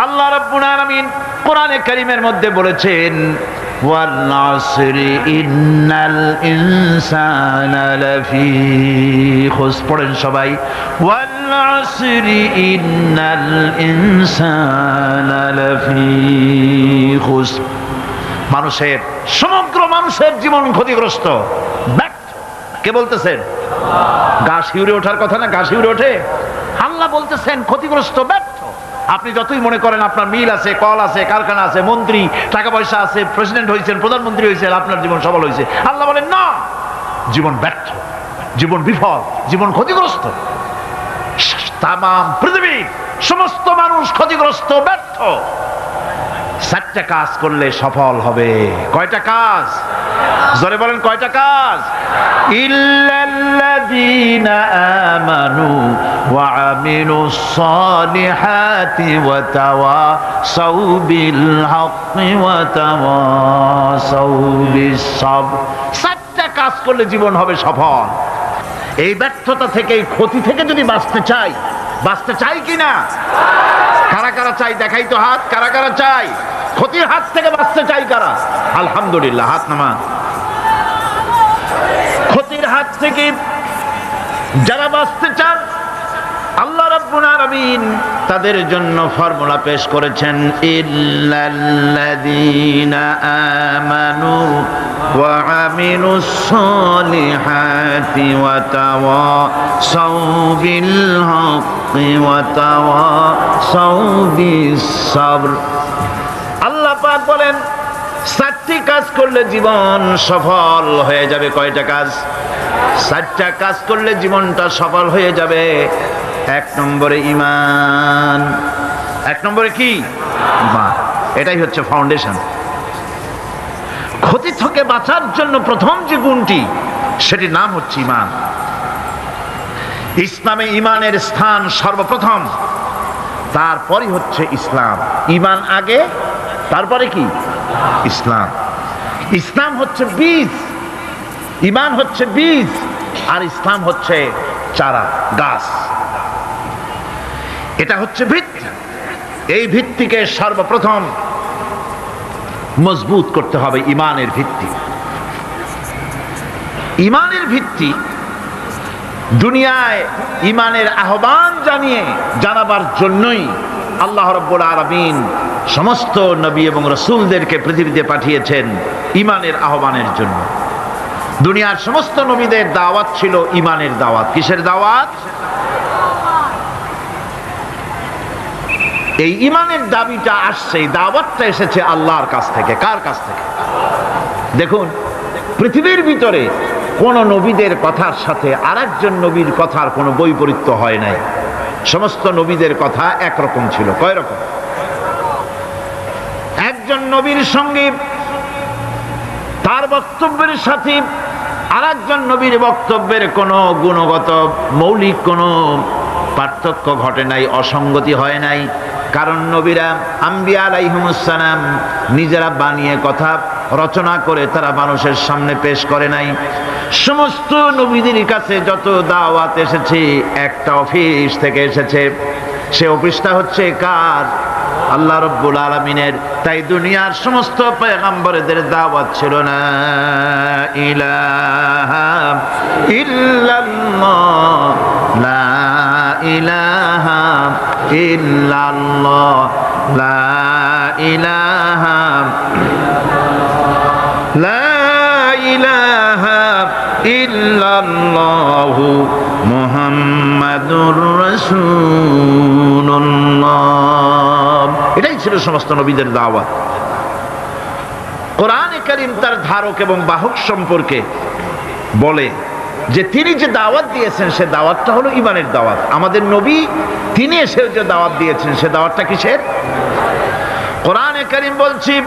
[SPEAKER 1] আল্লাহ রাব্বুল আলামিন কোরআনে কারীমের মধ্যে বলেছেন, ওয়াল আসরি ইন্নাল ইনসানা লাফি খুসর। পড়েন সবাই, ওয়াল আসরি ইন্নাল ইনসানা লাফি খুসর। মানুষের, সমগ্র মানুষের জীবন ক্ষতিগ্রস্ত, ব্যর্থ। কে বলতেছেন? গা শিউরে ওঠার কথা না? গা শিউরে ওঠে? আল্লাহ বলতেছেন ক্ষতিগ্রস্ত, ব্যর্থ। আপনি যতই মনে করেন আপনার মিল আছে, কল আছে, কারখানা আছে, মন্ত্রী, টাকা পয়সা আছে, প্রেসিডেন্ট হয়েছেন, প্রধানমন্ত্রী হয়েছেন, আপনার জীবন সফল হয়েছে, আল্লাহ বলেন না, জীবন ব্যর্থ, জীবন বিফল, জীবন ক্ষতিগ্রস্ত। তাম পৃথিবীর সমস্ত মানুষ ক্ষতিগ্রস্ত, ব্যর্থ। 4টা কাজ করলে সফল হবে। কয়টা কাজ? জোরে বলেন, কয়টা কাজ? ইল্লাল্লাযীনা আমানু ওয়া আমিলুস সালিহাতি ওয়া তাওয়াসাউ বিল হাক্কি ওয়া তাওয়াসাউ বিস সাবর। 4টা কাজ করলে জীবন হবে সফল। এই ব্যর্থতা থেকে, এই ক্ষতি থেকে যদি বাঁচতে চাই কিনা? কারা কারা চাই? দেখাই তো হাত। কারা কারা চাই? ক্ষতির হাত থেকে বাঁচতে চাই কারা? আলহামদুলিল্লাহ, হাত নামান। ক্ষতির হাত থেকে যারা বাঁচতে চান, আল্লাহ রাব্বুল আলামিন তাদের জন্য ফর্মুলা পেশ করেছেন, ইল্লাল্লাযীনা আমানু ওয়া আমিলুস সালিহাতি ওয়া তাওয়াসাউ বিল হাক্কি ওয়া তাওয়াসাউ বিস সাবর। আল্লাহ পাক বলেন 4টি কাজ করলে জীবন সফল হয়ে যাবে। কয়টা কাজ? 4টা কাজ করলে জীবনটা সফল হয়ে যাবে। 1 নম্বরে ঈমান। 1 নম্বরে কি? ঈমান। এটাই হচ্ছে ফাউন্ডেশন। ক্ষতি থেকে বাঁচার জন্য প্রথম যে গুণটি, সেটির নাম হচ্ছে ঈমান। ইসলামে ঈমানের স্থান সর্বপ্রথম, তারপরই হচ্ছে ইসলাম। ঈমান আগে, তারপরে কি? ইসলাম। ইসলাম হচ্ছে বীজ, ঈমান হচ্ছে বীজ। আর ইসলাম হচ্ছে চারা, গাছ। এটা হচ্ছে ভিত্তি। এই ভিত্তিকে সর্বপ্রথম মজবুত করতে হবে, ইমানের ভিত্তি। ইমানের ভিত্তি দুনিয়ায় ইমানের আহ্বান জানাবার জন্যই আল্লাহ রাব্বুল আলামিন সমস্ত নবী এবং রাসূলদেরকে পৃথিবীতে পাঠিয়েছেন ইমানের আহ্বানের জন্য। দুনিয়ার সমস্ত নবীদের দাওয়াত ছিল ইমানের দাওয়াত। কিসের দাওয়াত? এই ইমানের দাবিটা আসছে, এই দাওয়াতটা এসেছে আল্লাহর কাছ থেকে। কার কাছ থেকে? দেখুন, পৃথিবীর ভিতরে কোন নবীদের কথার সাথে আরেকজন নবীর কথার কোনো বৈপরীত্য হয় নাই। সমস্ত নবীদের কথা একরকম ছিল। কয় রকম? একজন নবীর সঙ্গে তার বক্তব্যের সাথে আরেকজন নবীর বক্তব্যের কোনো গুণগত মৌলিক কোনো পার্থক্য ঘটে নাই, অসঙ্গতি হয় নাই। কারণ নবীরা, আম্বিয়া আলাইহিমুস সালাম, নিজেরা বানিয়ে কথা রচনা করে তারা মানুষের সামনে পেশ করে নাই। সমস্ত নবীদের কাছে যত দাওয়াত এসেছে একটা অফিস থেকে এসেছে। সে অফিসটা হচ্ছে কার? আল্লাহ রাব্বুল আলামিনের। তাই দুনিয়ার সমস্ত পয়গম্বরদের দাওয়াত ছিল না ইলাহা ইল্লাল্লাহ, লা ইলাহা ইল্লাল্লাহ, লা ইলাহা, লা ইলাহা ইল্লাল্লাহু মুহাম্মাদুর রাসূলুল্লাহ। এটাই ছিল সমস্ত নবীদের দাওয়াত। কোরআনে কারীম তার ধারক এবং বাহক সম্পর্কে বলে যে তিনি যে দাওয়াত দিয়েছেন সে দাওয়াতটা হলো ইমানের দাওয়াত। আমাদের নবী তিনি এসে যে দাওয়াত দিয়েছেন সে দাওয়াতটা কিসের? কোরআনে কারীম বলছি,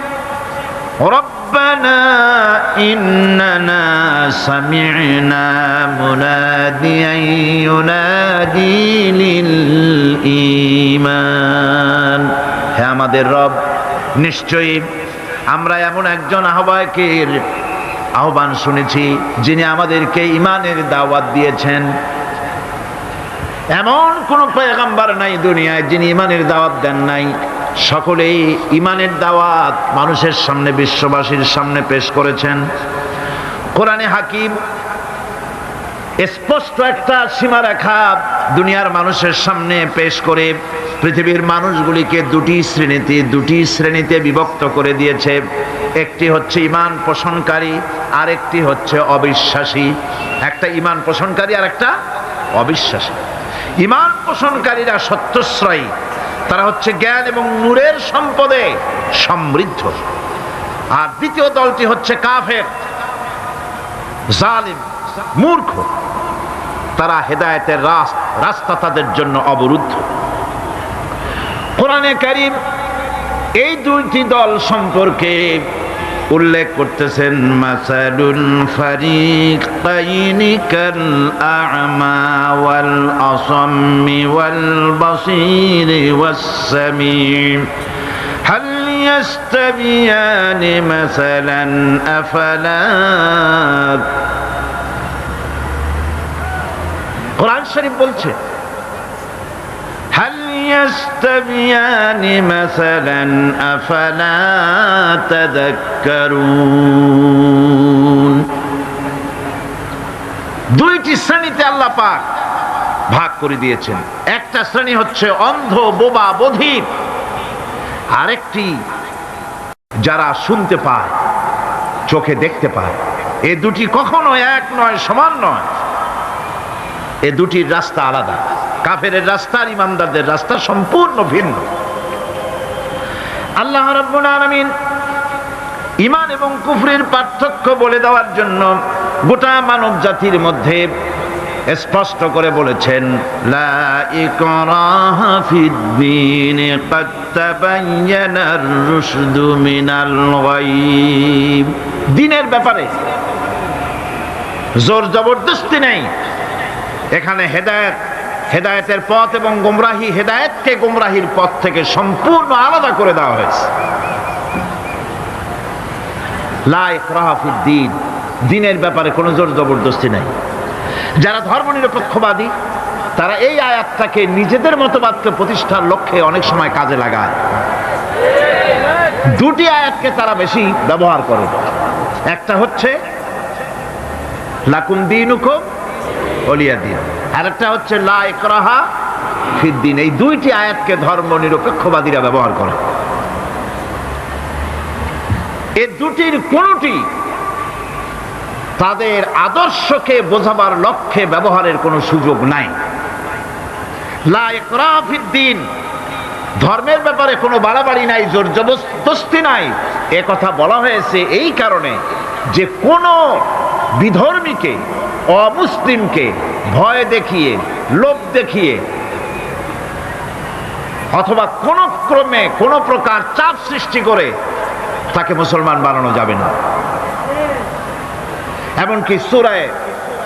[SPEAKER 1] রব্বানা ইন্নানা সামি'না মুনাদিয়ান ইউনাদি লিল ঈমান। হে আমাদের রব, নিশ্চয়ই আমরা এমন একজন আহ্বায়কের আহ্বান শুনেছি যিনি আমাদেরকে ইমানের দাওয়াত দিয়েছেন। এমন কোন পয়গম্বর নাই দুনিয়ায় যিনি ইমানের দাওয়াত দেন নাই। সকলেই ইমানের দাওয়াত মানুষের সামনে, বিশ্ববাসীর সামনে পেশ করেছেন। কোরআনে হাকিম স্পষ্ট একটা সীমারেখা দুনিয়ার মানুষের সামনে পেশ করে পৃথিবীর মানুষগুলিকে দুটি শ্রেণীতে বিভক্ত করে দিয়েছে। একটি হচ্ছে ঈমান পোষণকারী, আরেকটি হচ্ছে অবিশ্বাসী। একটা ঈমান পোষণকারী আর একটা অবিশ্বাসী। ঈমান পোষণকারীরা সত্যশ্রয়ী, তারা হচ্ছে জ্ঞান এবং নূরের সম্পদে সমৃদ্ধ। আর দ্বিতীয় দলটি হচ্ছে কাফের, জালিম, মূর্খ। তারা হেদায়েতের রাস্তা তাদের জন্য অবরুদ্ধ। কোরআনে কারীম এই দুইটি দল সম্পর্কে উল্লেখ করতেছেন, মাসালুল ফারিকাইনি কাল আ'মা ওয়াল আসাম্মি ওয়াল বাসীরি ওয়াস সামিঈ হাল ইয়াস্তাবিয়ানি মাসালান আফালা। কোরআন শরীফ বলছে, হাল ইয়াস্তাবিয়ানি মাসালান আফালা তাযাক্কারুন। দুইটি শ্রেণীতে আল্লাহ পাক ভাগ করে দিয়েছেন। একটা শ্রেণী হচ্ছে অন্ধ, বোবা, বধির। আরেকটি যারা শুনতে পায়, চোখে দেখতে পায়। এ দুটি কখনো এক নয়, সমান নয়। এ দুটির রাস্তা আলাদা। কাফেরের রাস্তা আর ইমানদারদের রাস্তা সম্পূর্ণ ভিন্ন। আল্লাহ রাব্বুল আলামিন ঈমান এবং কুফরের পার্থক্য বলে দেওয়ার জন্য গোটা মানব জাতির মধ্যে স্পষ্ট করে বলেছেন, লা ইকরাহা ফিদ-দীন ক্বাদ তাবায়্যানার রুশদু মিনাল গায়ব। দ্বীনের ব্যাপারে জোর জবরদস্তি নেই। এখানে হেদায়েতের পথ এবং গোমরাহি, হেদায়েতকে গোমরাহির পথ থেকে সম্পূর্ণ আলাদা করে দেওয়া হয়েছে। লা ইকরাহা ফিদ-দীন, দ্বীনের ব্যাপারে কোনো জোর জবরদস্তি নাই। যারা ধর্মনিরপেক্ষবাদী তারা এই আয়াতটাকে নিজেদের মতবাদকে প্রতিষ্ঠার লক্ষ্যে অনেক সময় কাজে লাগায়। দুটি আয়াতকে তারা বেশি ব্যবহার করে। একটা হচ্ছে লাকুম দীনুকুম ওয়ালিয়া দীন, আর একটা হচ্ছে লা ইকরাহা ফিদ্দিন। এই দুইটি আয়াতকে ধর্মনিরপেক্ষবাদীরা ব্যবহার করে। এই দুটির কোনটি তাদের আদর্শকে বোঝাবার লক্ষ্যে ব্যবহারের কোনো সুযোগ নাই। লা ইকরাহা ফিদ্দিন, ধর্মের ব্যাপারে কোনো বাড়াবাড়ি নাই, জোর জবরদস্তি নাই। এ কথা বলা হয়েছে এই কারণে যে কোনো বিধর্মীকে, অমুসলিমকে ভয় দেখিয়ে, লোভ দেখিয়ে অথবা কোনো ক্রমে কোনো প্রকার চাপ সৃষ্টি করে তাকে মুসলমান বানানো যাবে না। এমনকি সূরা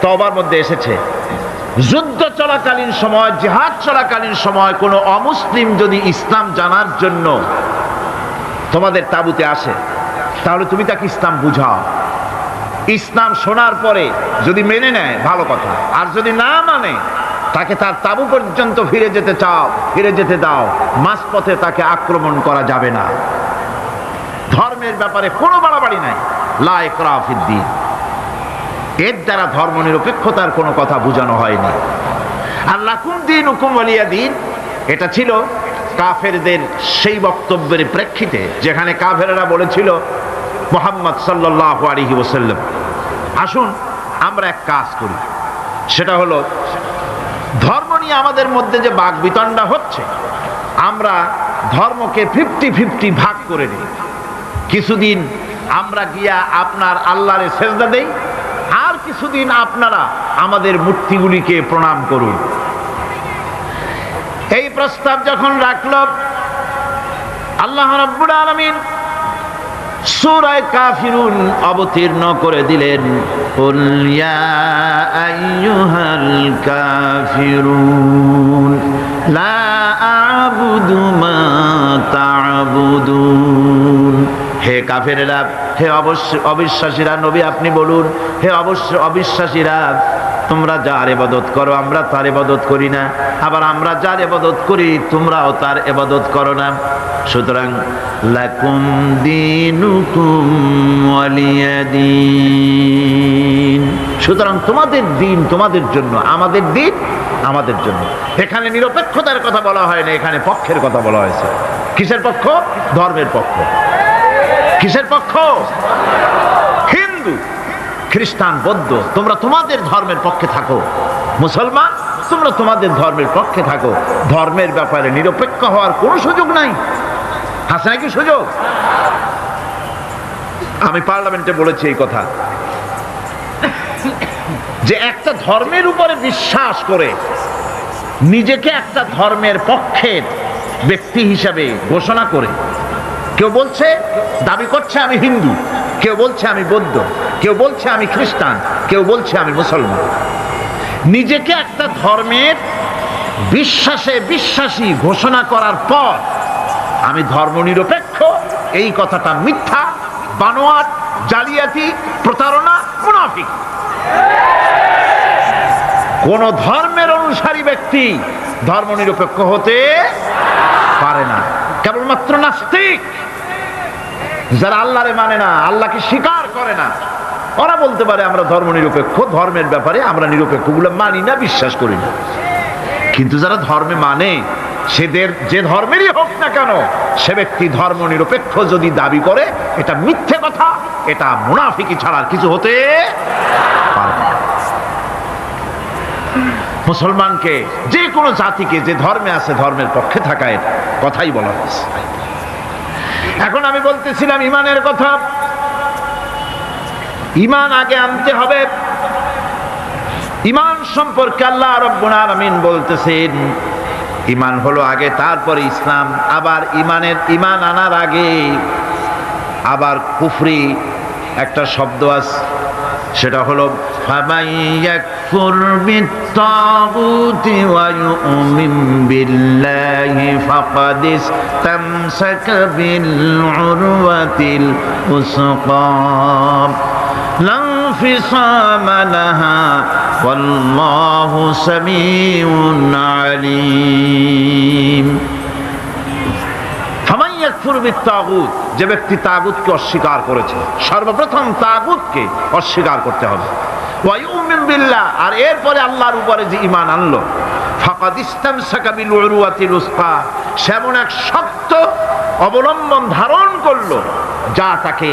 [SPEAKER 1] তওবার মধ্যে এসেছে, যুদ্ধ চলাকালীন সময়, জিহাদ চলাকালীন সময় কোনো অমুসলিম যদি ইসলাম জানার জন্য তোমাদের তাঁবুতে আসে, তাহলে তুমি তাকে ইসলাম বুঝাও। ইসলাম শোনার পরে যদি মেনে নেয় ভালো কথা, আর যদি না মানে তাকে তার তাঁবু পর্যন্ত ফিরে যেতে দাও। মাঝপথে তাকে আক্রমণ করা যাবে না। ধর্মের ব্যাপারে কোনো বাড়াবাড়ি নাই। লা ইকরাহা ফিদ্দিন, এর দ্বারা ধর্মনিরপেক্ষতার কোনো কথা বোঝানো হয়নি। আর লাকুম দীনুকুম ওয়ালিয়া দীন, এটা ছিল কাফেরদের সেই বক্তব্যের প্রেক্ষিতে যেখানে কাফেররা বলেছিল মুহাম্মদ সাল্লাল্লাহু আলাইহি ওয়াসাল্লাম, আসুন আমরা এক কাজ করি, সেটা হলো ধর্ম নিয়ে আমাদের মধ্যে যে বাকবিতণ্ডা হচ্ছে, আমরা ধর্মকে 50-50 ভাগ করে নিই। কিছুদিন আমরা গিয়া আপনার আল্লাহরে সেজদা দেই, আর কিছুদিন আপনারা আমাদের মূর্তিগুলিকে প্রণাম করুন। এই প্রস্তাব যখন রাখল, আল্লাহ রাব্বুল আলামিন সূরা কাফিরুন অবতীর্ণ করে দিলেন, কুল ইয়া আইয়ুহাল কাফিরুন লা আ'বুদু মা তা'বুদুন। হে কাফেরেরা, হে অবিশ্বাসীরা, নবী আপনি বলুন, হে অবিশ্বাসীরা, তোমরা যার ইবাদত করো আমরা তার ইবাদত করি না, আবার আমরা যার ইবাদত করি তোমরাও তার ইবাদত করো না। সুতরাং লাকুম দীনুকুম ওয়ালিয়া দীন, সুতরাং তোমাদের দিন তোমাদের জন্য, আমাদের দিন আমাদের জন্য। এখানে নিরপেক্ষতার কথা বলা হয় না, এখানে পক্ষের কথা বলা হয়েছে। কিসের পক্ষ? ধর্মের পক্ষ। কিসের পক্ষ? হিন্দু, খ্রিস্টান, বৌদ্ধ, তোমরা তোমাদের ধর্মের পক্ষে থাকো। মুসলমান, তোমরা তোমাদের ধর্মের পক্ষে থাকো। ধর্মের ব্যাপারে নিরপেক্ষ হওয়ার কোনো সুযোগ নাই। আছে নাকি সুযোগ? আমি পার্লামেন্টে বলেছি এই কথা, যে একটা ধর্মের উপরে বিশ্বাস করে নিজেকে একটা ধর্মের পক্ষের ব্যক্তি হিসাবে ঘোষণা করে কেউ বলছে, দাবি করছে আমি হিন্দু, কেউ বলছে আমি বৌদ্ধ, কেউ বলছে আমি খ্রিস্টান, কেউ বলছে আমি মুসলমান। নিজেকে একটা ধর্মের বিশ্বাসী ঘোষণা করার পর আমি ধর্মনিরপেক্ষ, এই কথাটা মিথ্যা, বানোয়াট, জালিয়াতি, প্রতারণা, মুনাফিক। কোন ধর্মের অনুসারী ব্যক্তি ধর্মনিরপেক্ষ হতে পারে না। কেবলমাত্র নাস্তিক, যারা আল্লাহরে মানে না, আল্লাহকে স্বীকার করে না, ওরা বলতে পারে আমরা ধর্মনিরপেক্ষ, ধর্মের ব্যাপারে আমরা নিরপেক্ষ, গুলো মানি না, বিশ্বাস করি না। কিন্তু যারা ধর্মে মানে, সেদের যে ধর্মেরই হোক না কেন, সে ব্যক্তি ধর্মনিরপেক্ষ যদি দাবি করে, এটা মিথ্যে কথা, এটা মুনাফিকি ছাড়া আর কিছু হতে পারে না। মুসলমানকে, যে কোনো জাতিকে যে ধর্মে আছে ধর্মের পক্ষে থাকা, এটা কথাই বলা হয়েছে। এখন আমি বলতেছিলাম ইমানের কথা। ইমান আগে আনতে হবে। ইমান সম্পর্কে আল্লাহ রাব্বুল আলামিন বলতেছেন, ইমান হলো আগে, তারপরে ইসলাম। আবার ইমান আনার আগে আবার কুফরি একটা শব্দ আছে, সেটা হলো ফামান ইয়াকফুর বিত্তাগুতি ওয়া ইউমিন বিল্লাহি ফাকাদ ইসতামসাকা বিল উরওয়াতিল উসকা লা انفصام لها والله سميع عليم ফামান ইয়াকফুর বিত্তাগুত, যে ব্যক্তি তাগুতকে অস্বীকার করেছে, সর্বপ্রথম তাগুতকে অস্বীকার করতে হবে। ওয়া ইউমিন বিল্লাহ, আর এরপরে আল্লাহর উপরে যে ঈমান আনলো, ফাকাদ ইসতামসাকা বিল উরওয়াতিল উসকা, সেমন এক শক্ত অবলম্বন ধারণ করলো যা তাকে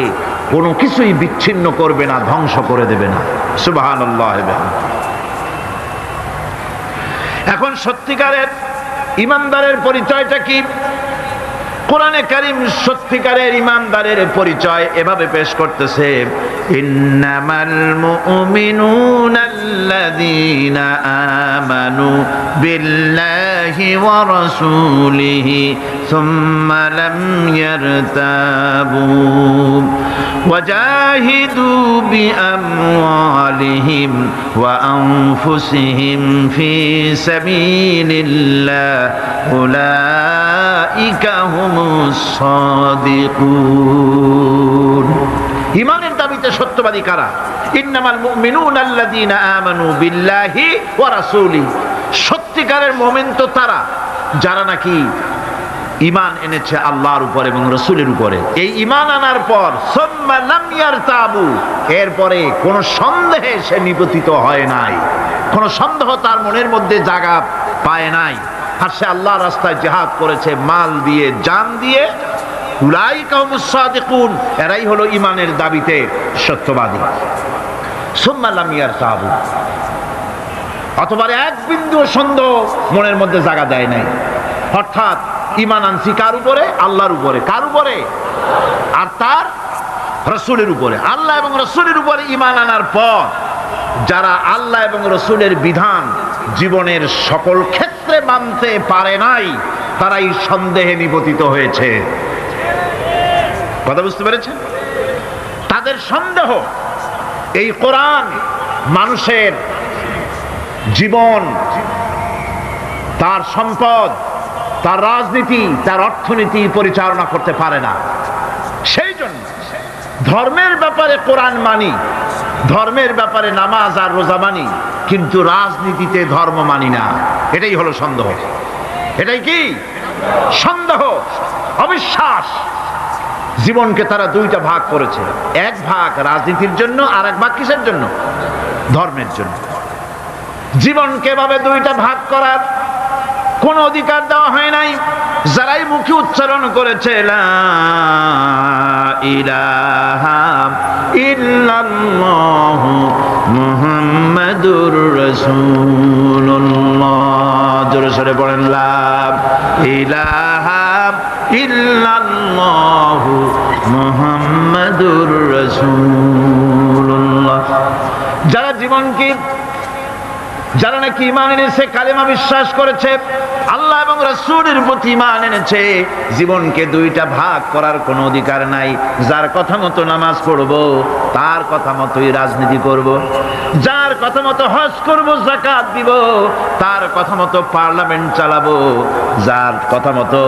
[SPEAKER 1] কোনো কিছুই বিচ্ছিন্ন করবে না, ধ্বংস করে দেবে না। সুবহানাল্লাহ। এখন সত্যিকারের ঈমানদারের পরিচয়টা কি? কোরআনে কারীম সত্যিকারের ঈমানদারের পরিচয় এভাবে পেশ করতেছে, ইন্নামাল মুমিনুনাল্লাযীনা আমানু বিল্লাহি ওয়া রাসূলিহি সুম্মা লাম ইয়ারতাবু ওয়াজাহিদু বিআমওয়ালিহিম ওয়া আনফুসিহিম ফি সাবিলিল্লাহ উলাইকা হুমুস সাদিকুন। ঈমানের দাবিতে সত্যবাদী কারা? ইন্নামাল মুমিনুনাল্লাযীনা আমানু বিল্লাহি ওয়া রাসূলিহি, সত্যিকারের মুমিন তো তারা যারা নাকি ঈমান এনেছে আল্লাহর উপর এবং রাসূলের উপরে। এই ঈমান আনার পর সুম্মা লাম ইয়ারতাবু, এরপরে কোন সন্দেহে সে নিপতিত হয় নাই, কোন সন্দেহ তার মনের মধ্যে জায়গা পায় নাই, আর সে আল্লাহর রাস্তায় জিহাদ করেছে মাল দিয়ে, জান দিয়ে। উলাইকা হুমুস সাদিকুন, এরাই হলো ঈমানের দাবিতে সত্যবাদী। সুম্মা লাম ইয়ারতাবু, অথবা এক বিন্দু সন্দেহ মনের মধ্যে জায়গা দেয় নাই, অর্থাৎ ঈমান আনছি কার উপরে? আল্লাহর উপরে। কার উপরে? আর তার রাসূলের উপরে। আল্লাহ এবং রাসূলের উপরে ঈমান আনার পর যারা আল্লাহ এবং রাসূলের বিধান জীবনের সকল ক্ষেত্রে মানতে পারে নাই, তারাই সন্দেহে নিপতিত হয়েছে। কথা বুঝতে পেরেছেন? তাদের সন্দেহ এই কোরআন মানুষের জীবন, তার সম্পদ, তার রাজনীতি, তার অর্থনীতি পরিচালনা করতে পারে না। সেই জন্য ধর্মের ব্যাপারে কোরআন মানি, ধর্মের ব্যাপারে নামাজ আর রোজা মানি, কিন্তু রাজনীতিতে ধর্ম মানি না। এটাই হলো সন্দেহ। এটাই কি? সন্দেহ, অবিশ্বাস। জীবনকে তারা দুইটা ভাগ করেছে, এক ভাগ রাজনীতির জন্য, আর এক ভাগ কিসের জন্য? ধর্মের জন্য। জীবনকে এভাবে দুইটা ভাগ করার কোন অধিকার দেওয়া হয় নাই। যারাই মুখে উচ্চারণ করেছে লা ইলাহা ইল্লাল্লাহু মুহাম্মাদুর রাসূলুল্লাহ, জোরে সোরে পড়েন লা ইলাহা ইল্লাল্লাহু মুহাম্মাদুর রাসূলুল্লাহ। যারা জীবনকে, যারা নাকি ঈমান এনেছে, কালেমা বিশ্বাস করেছে, আল্লাহ এবং রাসূলের প্রতি ঈমান এনেছে, জীবনকে দুইটা ভাগ করার কোনো অধিকার নাই। যার কথা মতো নামাজ পড়ব, তার কথা মতোই রাজনীতি করব। যার কথা মতো হজ করব, যাকাত দিব, তার কথা মতো পার্লামেন্ট চালাবো। যার কথা মতো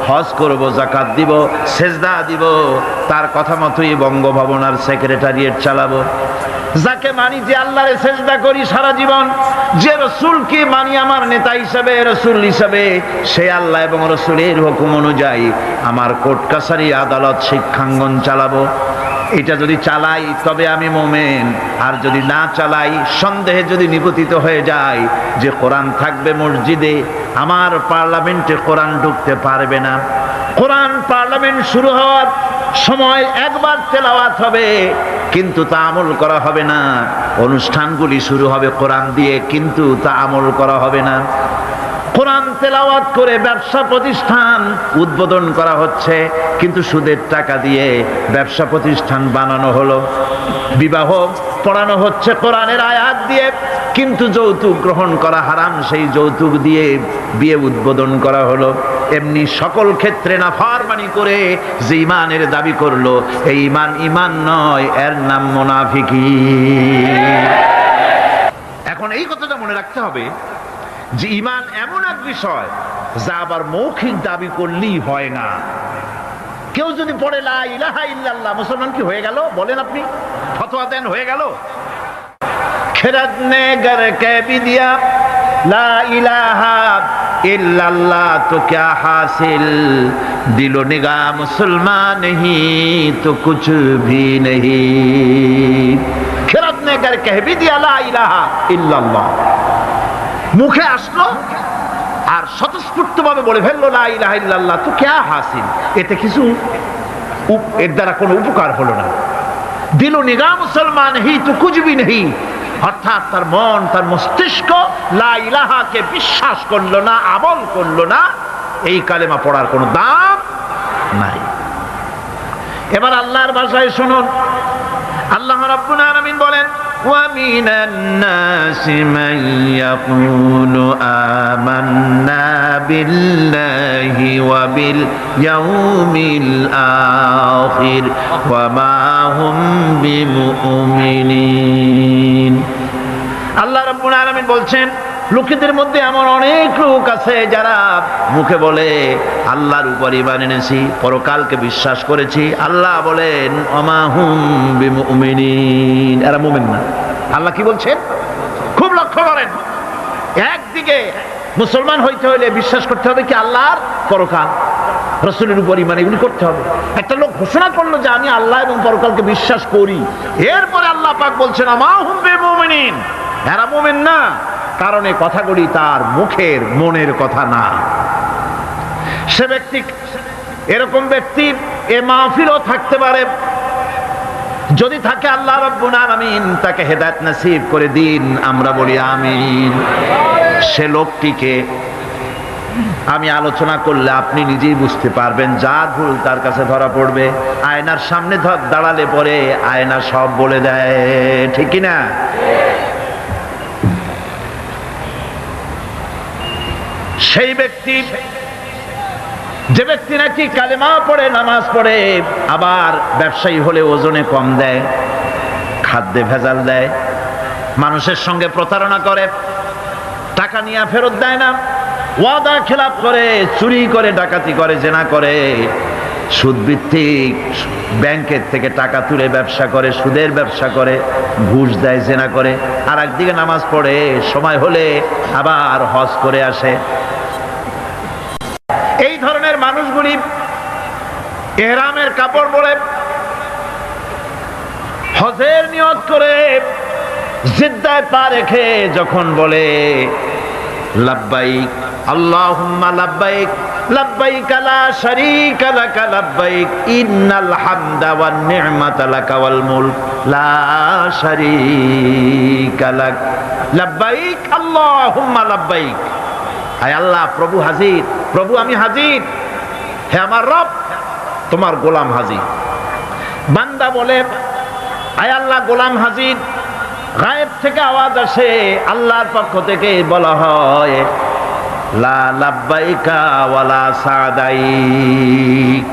[SPEAKER 1] হজ করব, যাকাত দিব, সেজদা দিব, তার কথা মতোই বঙ্গভবন আর সেক্রেটারিয়েট চালাবো। যাকে মানি, যে আল্লাহরে সেজদা করি সারা জীবন, যে রাসূলকে মানি আমার নেতা হিসাবে, রাসূল হিসাবে, সে আল্লাহ এবং রাসূলের হুকুম অনুযায়ী আমার কোর্ট কাছারি, আদালত, শিক্ষাঙ্গন চালাবো। এটা যদি চালাই তবে আমি মুমিন, আর যদি না চালাই, সন্দেহে যদি নিপতিত হয়ে যায় যে কোরআন থাকবে মসজিদে, আমার পার্লামেন্টে কোরআন ঢুকতে পারবে না। কোরআন পার্লামেন্ট শুরু হওয়ার সময় একবার তেলাওয়াত হবে, কিন্তু তা আমল করা হবে না। অনুষ্ঠানগুলি শুরু হবে কোরআন দিয়ে, কিন্তু তা আমল করা হবে না। কোরআন তেলাওয়াত করে ব্যবসা প্রতিষ্ঠান উদ্বোধন করা হচ্ছে, কিন্তু সুদের টাকা দিয়ে ব্যবসা প্রতিষ্ঠান বানানো হলো। বিবাহ পড়ানো হচ্ছে কোরআনের আয়াত দিয়ে, কিন্তু যৌতুক গ্রহণ করা হারাম, সেই যৌতুক দিয়ে বিয়ে উদ্বোধন করা হলো। এমনি সকল ক্ষেত্রে নাফরমানি করে যে ঈমানের দাবি করলো, এই ঈমান ঈমান নয়, এর নাম মুনাফিকি। এখন এই কথাটা মনে রাখতে হবে যে ঈমান এমন এক বিষয় যা আবার মৌখিক দাবি করলেই হয় না। কেউ যদি পড়ে লা ইলাহা ইল্লাল্লাহ, মুসলমান কি হয়ে গেল? বলেন আপনি, ফতোয়া দেন হয়ে গেল? खिरद ने गर कह भी दिया ला इलाहा इल्लल्लाह तो क्या हासिल, दिलो निगाह मुसलमान नहीं तो कुछ भी नहीं। खिरद ने गर कह भी दिया ला इलाहा इल्लल्लाह, মুখে আসলো আর স্বতঃস্ফূর্তভাবে বলে ফেললো লা ইলাহা ইল্লাল্লাহ, তো क्या हासिल, এতে কিছু এর দ্বারা কোনো উপকার হলো না। দিলো নিগাহ মুসলমান হি তো কুছ ভি নেহি, অর্থাৎ তার মন তার মস্তিষ্ক লা ইলাহাকে বিশ্বাস করলো না, আমল করলো না, এই কালেমা পড়ার কোনো দাম নাই। এবার আল্লাহর ভাষায় শুনুন, আল্লাহ রাব্বুল আলামিন বলেন ওয়া মিনান নাসি মান ইয়াকুলু আমান্না বিল্লাহি ওয়া বিল ইয়াউমিল আখির ওয়া মা হুম বিমুমিনিন। আল্লাহ রাব্বুল আলামিন বলছেন লোকেদের মধ্যে এমন অনেক লোক আছে যারা মুখে বলে আল্লাহর উপর ঈমান এনেছি, পরকালকে বিশ্বাস করেছি, আল্লাহ বলেন ওমা হুম বিমুমিনিন, এরা মুমিন না। আল্লাহ কি বলছেন খুব লক্ষ্য করেন, একদিকে মুসলমান হইতে হলে বিশ্বাস করতে হবে কি আল্লাহর পরকাল, রাসূলের উপর ঈমান, এগুলি করতে হবে। একটা লোক ঘোষণা করলো যে আমি আল্লাহ এবং পরকালকে বিশ্বাস করি, এরপরে আল্লাহ পাক বলছেন ওমা হুম বিমুমিনিন, এরা মুমিন না, কারণ এই কথাগুলি তার মুখের মনের কথা না। সে ব্যক্তি, এরকম ব্যক্তি এ মাহফিলও থাকতে পারে, যদি থাকে আল্লাহ রাব্বুল আলামিন তাকে হেদায়েত নসিব করে দিন, আমরা বলি আমিন। সে লোকটিকে আমি আলোচনা করলে আপনি নিজেই বুঝতে পারবেন, যা ভুল তার কাছে ধরা পড়বে। আয়নার সামনে দাঁড়ালে পরে আয়না সব বলে দেয়, ঠিক কি না? সেই ব্যক্তি, যে ব্যক্তি নাকি কালেমা পড়ে নামাজ পড়ে, আবার ব্যবসায়ী হলে ওজনে কম দেয়, খাদ্যে ভেজাল দেয়, মানুষের সঙ্গে প্রতারণা করে, টাকা নিয়ে ফেরত দেয় না, ওয়াদা খেলাপ করে, চুরি করে, ডাকাতি করে, জেনা করে, সুদভিত্তিক ব্যাংকের থেকে টাকা তুলে ব্যবসা করে, সুদের ব্যবসা করে, ঘুষ দেয়, জেনা করে, আর একদিকে নামাজ পড়ে, সময় হলে আবার হজ করে আসে। এই ধরনের মানুষগুলি ইহরামের কাপড় পরে হজের নিয়ত করে জিদ্দায় পা রেখে যখন বলে লাব্বাইক আল্লাহুম্মা লাব্বাইক লাব্বাইক লা শারীকা লাকা লাব্বাইক ইন্নাল হামদা ওয়ান নি'মাতা লাকা ওয়াল মুলক লা শারীকা লাক লাব্বাইক আল্লাহুম্মা লাব্বাইক, আয় আল্লাহ প্রভু হাজির, প্রভু আমি হাজির, হে আমার রব তোমার গোলাম হাজির। বান্দা বলে আয় আল্লাহ গোলাম হাজির, গায়েব থেকে আওয়াজ আসে, আল্লাহর পক্ষ থেকে বলা হয় লা লাব্বাইকা ওয়ালা সাদাইক।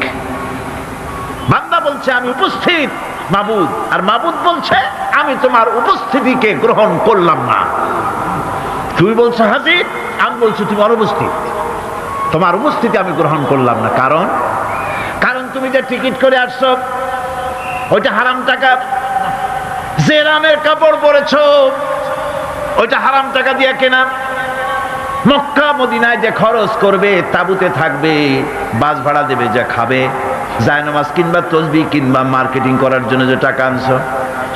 [SPEAKER 1] বান্দা বলছে আমি উপস্থিত মাবুদ, আর মাবুদ বলছে আমি তোমার উপস্থিতিকে গ্রহণ করলাম না। তুমি বলছো হাজির, আমি বলছি তুমি অনুপস্থিত, তোমার উপস্থিতি আমি গ্রহণ করলাম না। কারণ তুমি যে টিকিট করে আসছো ওইটা হারাম টাকা, যে রামের কাপড় পরেছো ওইটা হারাম টাকা দিয়ে কেনা, মক্কা মদিনায় যে খরচ করবে, তাবুতে থাকবে, বাস ভাড়া দেবে, যা খাবে, জায়নামাজ কিংবা তসবিহ কিংবা মার্কেটিং করার জন্য যে টাকা আনছো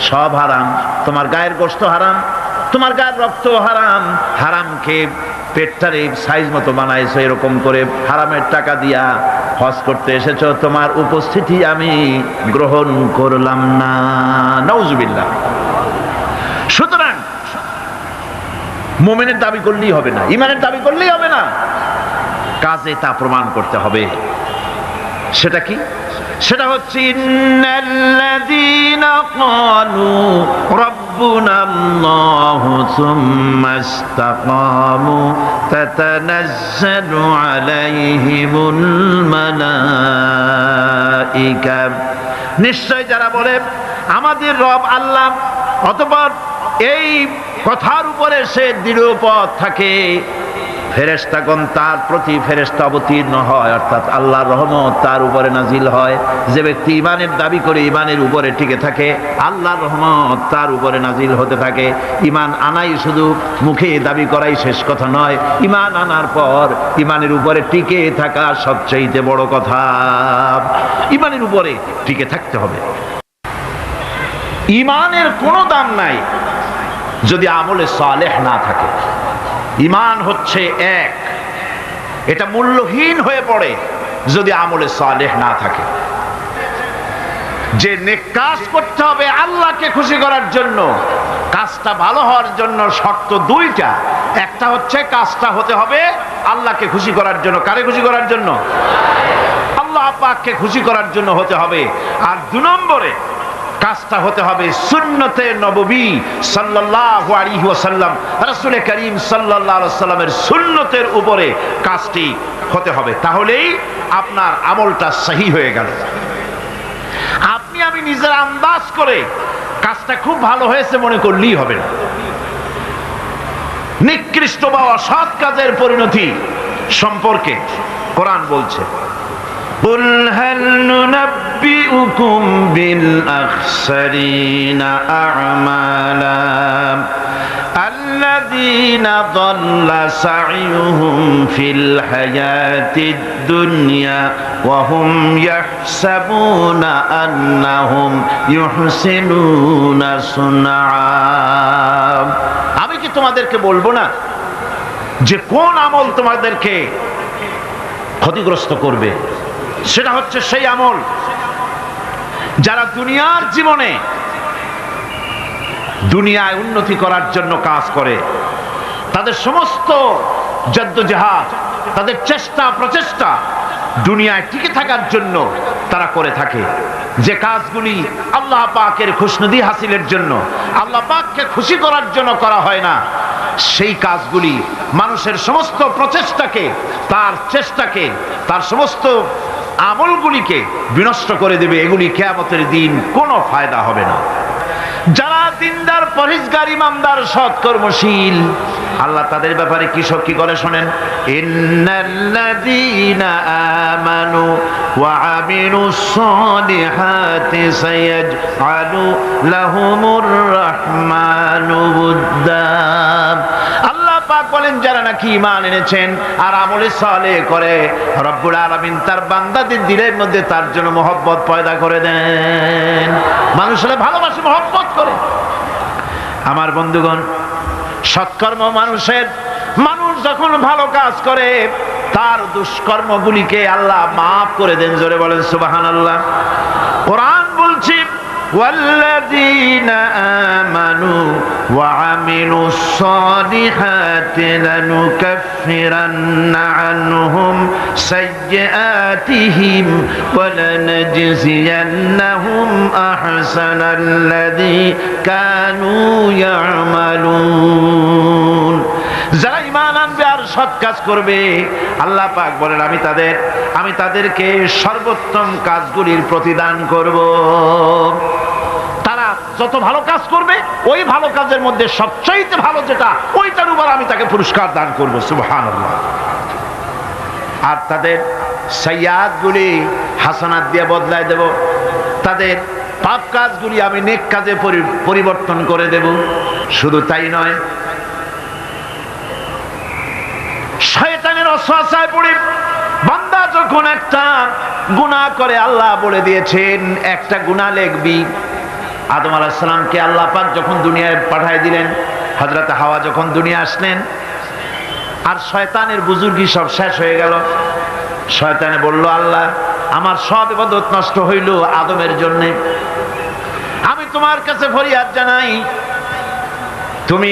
[SPEAKER 1] সব হারাম। তোমার গায়ের গোশত হারাম, তোমার গায়ের রক্ত হারাম, হারাম খেয়ে পেটটারে সাইজ মতো বানাইছো, এরকম করে হারামের টাকা দিয়া হজ করতে এসেছো, তোমার উপস্থিতি আমি গ্রহণ করলাম না। নাউজুবিল্লাহ। সুতরাং মুমিনের দাবি করলেই হবে না, ঈমানের দাবি করলেই হবে না, কাজে তা প্রমাণ করতে হবে। সেটা কি? সেটা হচ্ছে ইন্নাল্লাযীনা ক্বালু রাব্বুনাল্লাহু সুম্মা ইসতাকামু তাতানাজ্জালু আলাইহিমুল মালাইকা, নিশ্চয় যারা বলে আমাদের রব আল্লাহ, অতঃপর এই কথার উপরে সে দৃঢ় পথ থাকে, ফেরেশতাগণ তার প্রতি ফেরেশতা অবতীর্ণ হয়, অর্থাৎ আল্লাহর রহমত তার উপরে নাজিল হয়। যে ব্যক্তি ঈমানের দাবি করে ঈমানের উপরে টিকে থাকে, আল্লাহর রহমত তার উপরে নাজিল হতে থাকে। ঈমান আনাই শুধু মুখে দাবি করাই শেষ কথা নয়, ঈমান আনার পর ঈমানের উপরে টিকে থাকা সবচেয়ে বড় কথা। ঈমানের উপরে টিকে থাকতে হবে। ঈমানের কোনো দাম নাই যদি আমলে সালেহ না থাকে। ঈমান হচ্ছে এক, এটা মূল্যহীন হয়ে পড়ে যদি আমলে সালেহ না থাকে। যে নেক কাজ করতে হবে আল্লাহকে খুশি করার জন্য, কাজটা ভালো হওয়ার জন্য শর্ত দুইটা। একটা হচ্ছে কাজটা হতে হবে আল্লাহকে খুশি করার জন্য। কারে খুশি করার জন্য? আল্লাহ পাককে খুশি করার জন্য হতে হবে। আর 2 নম্বরে কাজটা হতে হবে সুন্নতে নববী সাল্লাল্লাহু আলাইহি ওয়াসাল্লাম, রাসূল করিম সাল্লাল্লাহু আলাইহি ওয়াসাল্লামের সুন্নতের উপরে কাজটি হতে হবে। তাহলেই আপনার আমলটা সহি হয়ে গেল। আপনি আমি নিজের আন্দাজ করে কাজটা খুব ভালো হয়েছে মনে করলেই হবে না। নিকৃষ্ট বা অসৎ কাজের পরিণতি সম্পর্কে কোরআন বলছে, قُلْ هَلْ نُنَبِّئُكُمْ بِالْأَخْسَرِينَ أَعْمَالًا الَّذِينَ ضَلَّ سَعْيُهُمْ فِي الْحَيَاةِ الدُّنْيَا وَهُمْ يَحْسَبُونَ أَنَّهُمْ يُحْسِنُونَ صُنْعًا। আমি কি তোমাদেরকে বলবো না যে কোন আমল তোমাদেরকে ক্ষতিগ্রস্ত করবে? সেটা হচ্ছে সেই আমল যারা দুনিয়ার জীবনে দুনিয়ায় উন্নতি করার জন্য কাজ করে, তাদের সমস্ত জদ্দোজাহাদ, তাদের চেষ্টা প্রচেষ্টা দুনিয়ায় টিকে থাকার জন্য তারা করে থাকে। যে কাজগুলি আল্লাহ পাকের খুশনুদি হাসিলের জন্য, আল্লাহ পাককে খুশি করার জন্য করা হয় না, সেই কাজগুলি মানুষের সমস্ত প্রচেষ্টাকে, তার চেষ্টাকে, তার সমস্ত আমলগুলিকে বিনষ্ট করে দেবে। এগুলি কিয়ামতের দিন কোনো ফায়দা হবে না। যারা দিনদার, পরহেজগার, ইমানদার, সৎ কর্মশীল, আল্লাহ তাদের ব্যাপারে কি করে শোনেন, ইন্নাল্লাযীনা আমানু ওয়া আমিলুস সালিহাতি সায়াজআলু লাহুমুর রাহমানু উদ্দা। আল্লাহ পাক বলেন যারা নাকি ঈমান এনেছেন আর আমলে সালেহ করে, রব্বুল আলামিন তার বান্দাদের দিলের মধ্যে তার জন্য মহব্বত পয়দা করে দেন। মানুষেরা ভালোবাসে, মহব্বত করে। আমার বন্ধুগণ, সৎকর্ম মানুষ যখন ভালো কাজ করে তার দুষ্কর্মগুলিকে আল্লাহ মাফ করে দেন। জোরে বলেন সুবহানাল্লাহ। কোরআন বলছে, والذين آمنوا وعملوا الصالحات لنكفرن عنهم سيئاتهم ولنجزينهم أحسن الذي كانوا يعملون। যারা ঈমান আনবে আর সৎ কাজ করবে, আল্লাহ পাক বলেন আমি তাদেরকে সর্বোত্তম কাজগুলির প্রতিদান করব। তারা যত ভালো কাজ করবে ওই ভালো কাজের মধ্যে সবচাইতে ভালো যেটা, ওইটার উপর আমি তাকে পুরস্কার দান করব। সুবহানাল্লাহ। আর তাদের সাইয়্যাতগুলি হাসানাত দিয়ে বদলায় দেব, তাদের পাপ কাজগুলি আমি নেক কাজে পরিবর্তন করে দেব। শুধু তাই নয়, শয়তানের ওয়াসওয়াসায় পড়ে বান্দা যখন একটা গুনাহ করে, আল্লাহ বলে দিয়েছেন একটা গুনাহ লিখবি। আদম আলাইহিস সালামকে আল্লাহ পাক যখন দুনিয়ায় পাঠিয়ে দিলেন, হযরত হাওয়া যখন দুনিয়া আসলেন, আর শয়তানের বুজুর্গি সব শেষ হয়ে গেল। শয়তানে বলল, আল্লাহ আমার সব ইবাদত নষ্ট হইল আদমের জন্য। আমি তোমার কাছে ফরিয়াদ জানাই, তুমি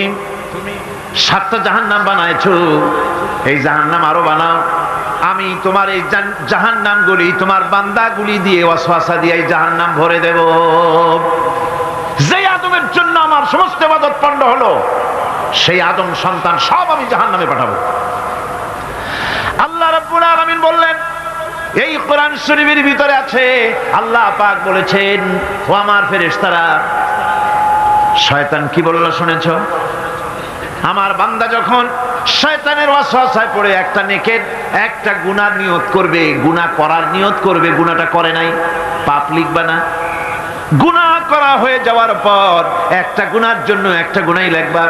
[SPEAKER 1] 7টা জাহান্নাম বানাইছো, এই জাহান্নাম আরো বানাও। আমি তোমার এই জাহান্নামগুলি তোমার বান্দাগুলি দিয়ে ওয়াসওয়াসা দিয়ে এই জাহান্নাম ভরে দেব। যে আদমের জন্য আমার সমস্ত ইবাদত পণ্ড হলো, সেই আদম সন্তান সব আমি জাহান্নামে পাঠাবো। আল্লাহ রাব্বুল আলামিন বললেন, এই কোরআন শরীফের ভিতরে আছে, আল্লাহ পাক বলেছেন, ও আমার ফেরেশতারা, শয়তান কি বলল শুনেছো? আমার বান্দা যখন শয়তানের ওয়াসওয়াসায় পড়ে একটা নেকের একটা গুনাহ নিয়ত করবে, গুনাহ করার নিয়ত করবে, গুনাহটা করে নাই, পাপ লিখবা না? গুনাহ করা হয়ে যাওয়ার পর একটা গুনার জন্য একটা গুনাহই লিখবা।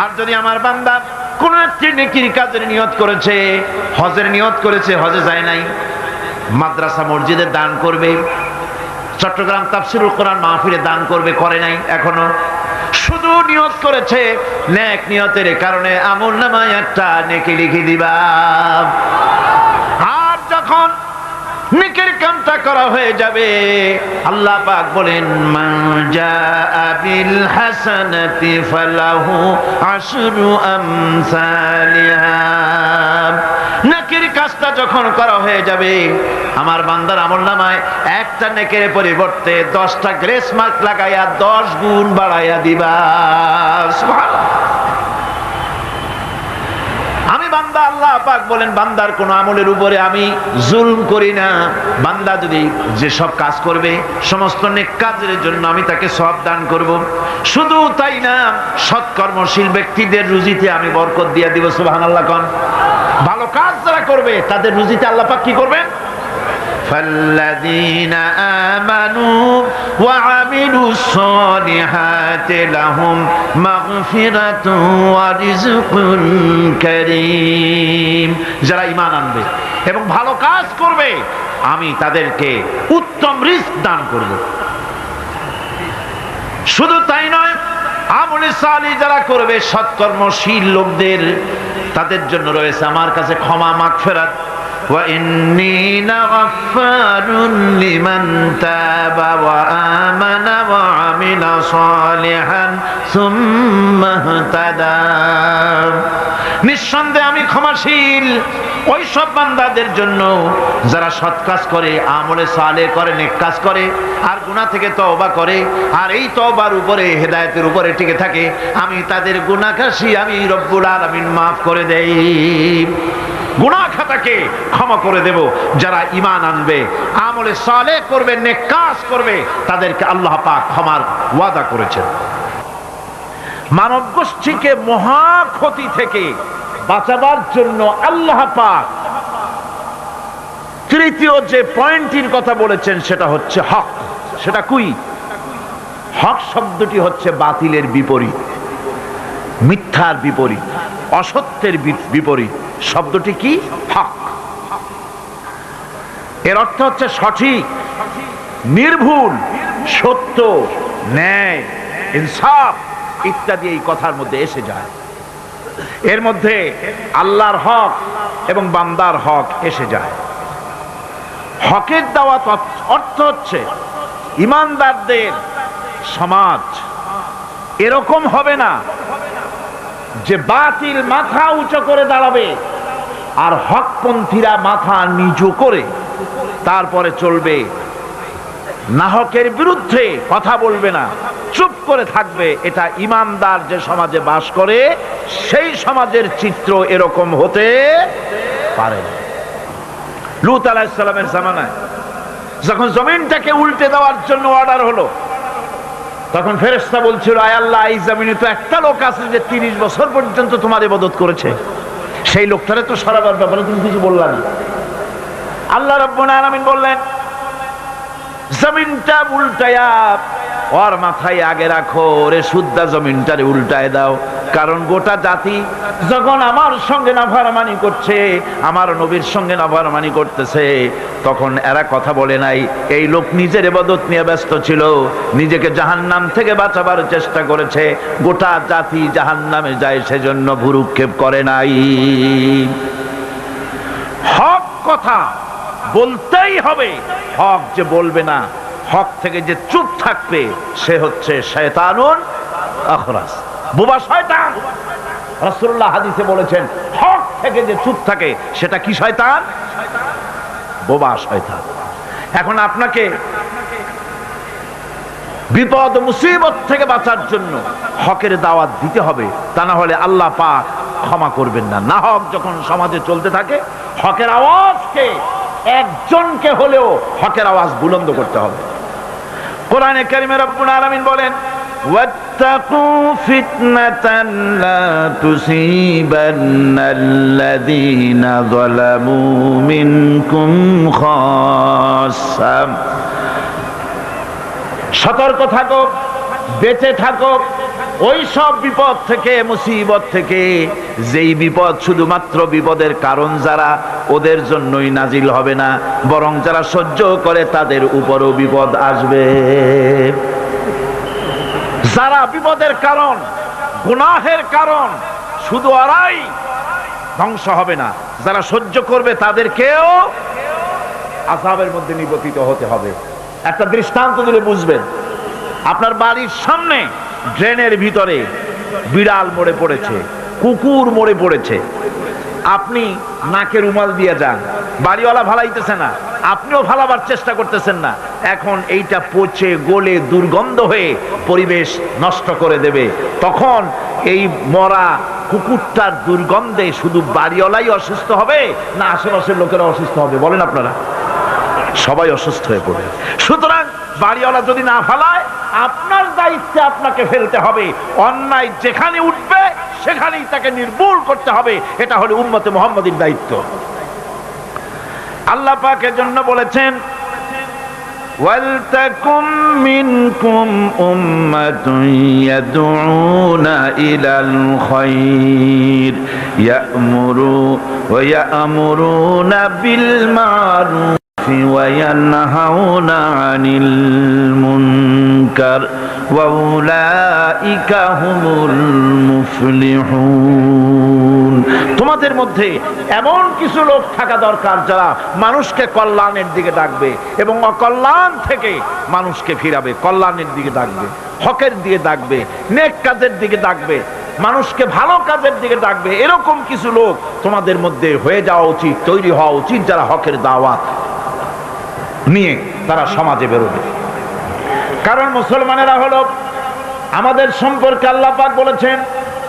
[SPEAKER 1] আর যদি আমার বান্দা কোন একটি নেকির কাজের নিয়ত করেছে, হজের নিয়ত করেছে, হজে যায় নাই, মাদ্রাসা মসজিদে দান করবে, চট্টগ্রাম তাফসিরুল কোরআন মাহফিলে দান করবে, করে নাই এখনো, শুধু নিয়ত করেছে, নেক নিয়তের কারণে আমলনামায় একটা নেকি লিখে দিবা। আর যখন নেকের কামটা করা হয়ে যাবে, আল্লাহ পাক বলেন মান জাআ বিল হাসানাতি ফালাহু আশরু আমসালিহা। নেকের কাজটা যখন করা হয়ে যাবে, আমার বান্দার আমলনামায় একটা নেকের পরিবর্তে 10টা গ্রেস মার্ক লাগাইয়া 10 গুণ বাড়াইয়া দিবা। সুবহানাল্লাহ। আমি বান্দা, আল্লাহ পাক বলেন বান্দার কোন আমলের উপরে আমি জুলম করি না। বান্দা যদি যে সব কাজ করবে, সমস্ত নেক কাজের জন্য আমি তাকে সওয়াব দান করব। শুধু তাই না, সৎকর্মশীল ব্যক্তিদের রুজিতে আমি বরকত দিয়ে দিব। সুবহানাল্লাহ কোন। ভালো কাজ যারা করবে তাদের রুজিতে আল্লাহ পাক কি করবেন? فالذين آمنوا وعملوا الصالحات لهم مغفرة ورزق كريم। যারা ঈমান আনবে এবং ভালো কাজ করবে, আমি তাদেরকে উত্তম রিজক দান করব। শুধু তাই নয়, আমলে সালিহ যারা করবে, সৎকর্মশীল লোকদের, তাদের জন্য রয়েছে আমার কাছে ক্ষমা, মাগফিরাত। وإني لغفار لمن تاب وآمن وعمل صالحا ثم اهتدى। নিঃসন্দেহে আমি ক্ষমাশীল ওই সব বান্দাদের জন্য যারা সৎ কাজ করে, আমলে সালেহ করে, নেক কাজ করে, আর গুনাহ থেকে তওবা করে, আর এই তওবার উপরে, হেদায়েতের উপরে টিকে থাকে। আমি তাদের গুনাহ খাসি আমি রব্বুল আলামিন মাফ করে দেই, গুনাহ খাতাকে ক্ষমা করে দেব। যারা ঈমান আনবে, আমলে সালেহ করবে, নেক কাজ করবে, তাদেরকে আল্লাহ পাক ক্ষমার ওয়াদা করেছেন। মানব গোষ্ঠীকে মহা ক্ষতি থেকে বাঁচাবার জন্য আল্লাহ পাক তৃতীয় যে পয়েন্টের কথা বলেছেন সেটা হচ্ছে হক। সেটা কি? হক শব্দটি হচ্ছে বাতিলের বিপরীত, মিথ্যার বিপরীত, অসত্যের বিপরীত। শব্দটি কি? হক। এর অর্থ হচ্ছে সঠিক, নির্ভুল, সত্য, ন্যায়, ইনসাফ ইত্যাদি এই কথার মধ্যে এসে যায়। এর মধ্যে আল্লাহর হক এবং বান্দার হক এসে যায়। হকের দাওয়াত অর্থ হচ্ছে ঈমানদারদের সমাজ এরকম হবে না যে বাতিল মাথা উঁচু করে দাঁড়াবে আর হকপন্থীরা মাথা নিচু করে তারপরে চলবে, নাহকের বিরুদ্ধে কথা বলবে না, চুপ করে থাকবে। এটা ঈমানদার যে সমাজে বাস করে সেই সমাজের চিত্র এরকম হতে পারে না। লূত আলাইহিস সালামের জামানায় যখন জমিনটাকে উল্টে দেওয়ার জন্য অর্ডার হলো, তখন ফেরেশতা বলছিল, আয় আল্লাহ, এই জমিনে তো একটা লোক আছে যে 30 বছর পর্যন্ত তোমার ইবাদত করেছে, সেই লোকটারে তো সরাবার ব্যাপারে তুমি কিছু বললা না। আল্লাহ রাব্বুল আলামিন বললেন, জমিনটা উল্টায়া ওর মাথায় আগে রাখো, রে শুদ্ধা জমিনটারে উল্টায় দাও। কারণ গোটা জাতি যখন আমার সঙ্গে নাফরমানি করছে, আমার নবীর সঙ্গে নাফরমানি করতেছে, তখন এরা কথা বলে নাই। এই লোক নিজের ইবাদত নিয়ে ব্যস্ত ছিল, নিজেকে জাহান্নাম থেকে বাঁচাবার চেষ্টা করেছে। গোটা জাতি জাহান্নামে যায় সেজন্য ভুরুক্ষেপ করে নাই। হক কথা বলতেই হবে। হক যে বলবে না, হক থেকে যে চুপ থাকবে, সে হচ্ছে শয়তানুন আখরাস, বোবা শয়তান। রাসূলুল্লাহ হাদিসে বলেছেন, হক থেকে যে চুপ থাকে সেটা কি শয়তান? বোবা শয়তান। এখন আপনাকে বিপদ মুসিবত থেকে বাঁচার জন্য হকের দাওয়াত দিতে হবে, তা না হলে আল্লাহ পাক ক্ষমা করবেন না। না হক যখন সমাজে চলতে থাকে, হকের আওয়াজকে একজনকে হলেও হকের আওয়াজ বুলন্দ করতে হবে। কোরআনে কারিমে রব্বুল আলামিন বলেন, واتقوا فتنة لا تصيبن الذين ظلموا منكم خاصة সতর্ক থাকো, বেঁচে থাকো ওই সব বিপদ থেকে, মুসিবত থেকে, যেই বিপদ শুধুমাত্র বিপদের কারণ যারা ওদের জন্যই নাজিল হবে না, বরং যারা সহ্য করে তাদের উপরও বিপদ আসবে। যারা বিপদের কারণ, গুনাহের কারণ, শুধু ওরাই ধ্বংস হবে না, যারা সহ্য করবে তাদেরকেও আযাবের মধ্যে নিপতিত হতে হবে। একটা দৃষ্টান্ত দিলে বুঝবেন। আপনার বাড়ির সামনে ড্রেনের ভিতরে বিড়াল মরে পড়েছে, কুকুর মরে পড়েছে, আপনি নাকে রুমাল দিয়ে যান, বাড়িওয়ালা ভালাইতেছে না, আপনিও ভালাবার চেষ্টা করতেছেন না। এখন এইটা পচে গলে দুর্গন্ধ হয়ে পরিবেশ নষ্ট করে দেবে। তখন এই মরা কুকুরটার দুর্গন্ধে শুধু বাড়িওয়ালাই অসুস্থ হবে না আশেপাশের লোকেরা অসুস্থ হবে? বলেন আপনারা, সবাই অসুস্থ হয়ে পড়বে। সুতরাং বাড়িওয়ালা যদি না ফালায়, আপনার দায়িত্বে আপনাকে ফেলতে হবে। অন্যায় যেখানে উঠবে সেখানেই তাকে নির্মূল করতে হবে। এটা হলো উম্মতে মুহাম্মাদীর দায়িত্ব। আল্লাহ পাক এর জন্য বলেছেন, ওয়ালতাকুম মিনকুম উম্মাতুন ইয়াদউনা ইলাল খায়র ইয়া'মুরুনা বিল মা'রুফ وينهون عن المنكر وأولئك هم المفلحون। তোমাদের মধ্যে এমন কিছু লোক থাকা দরকার যারা মানুষকে কল্যাণের দিকে ডাকবে এবং অকল্যাণ থেকে মানুষকে ফিরাবে, কল্যাণের দিকে ডাকবে, হকের দিকে ডাকবে, নেক কাজের দিকে ডাকবে, মানুষকে ভালো কাজের দিকে ডাকবে। এরকম কিছু লোক তোমাদের মধ্যে হয়ে যাওয়া উচিত, তৈরি হওয়া উচিত, যারা হকের দাওয়াত নিয়ে তারা সমাজে বেরোবে। কারণ মুসলমানেরা হলো আমাদের সম্পর্কে আল্লাহ পাক বলেছেন,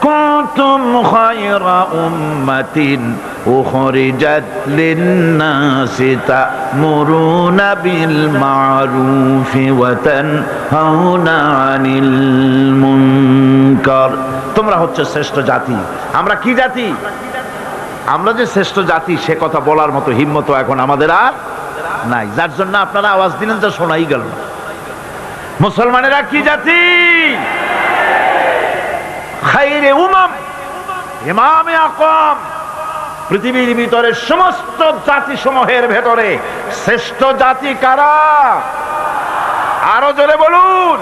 [SPEAKER 1] কুনতুম খায়রা উম্মাতিন উখরিজাত লিন-নাসি তা'মুরুনা বিল মা'রুফি ওয়া তানহাউনা আনিল মুনকার। তোমরা হচ্ছে শ্রেষ্ঠ জাতি। আমরা কি জাতি? আমরা যে শ্রেষ্ঠ জাতি সে কথা বলার মতো হিম্মত এখন আমাদের আর নাই, যার জন্য আপনারা আওয়াজ দিলেন যা শোনাই গেল। মুসলমানেরা কি জাতি? খায়রে উমাম, ইমামে আকওয়াম। পৃথিবীর ভিতরে সমস্ত জাতি সমূহের ভেতরে শ্রেষ্ঠ জাতি কারা? আরো জোরে বলুন।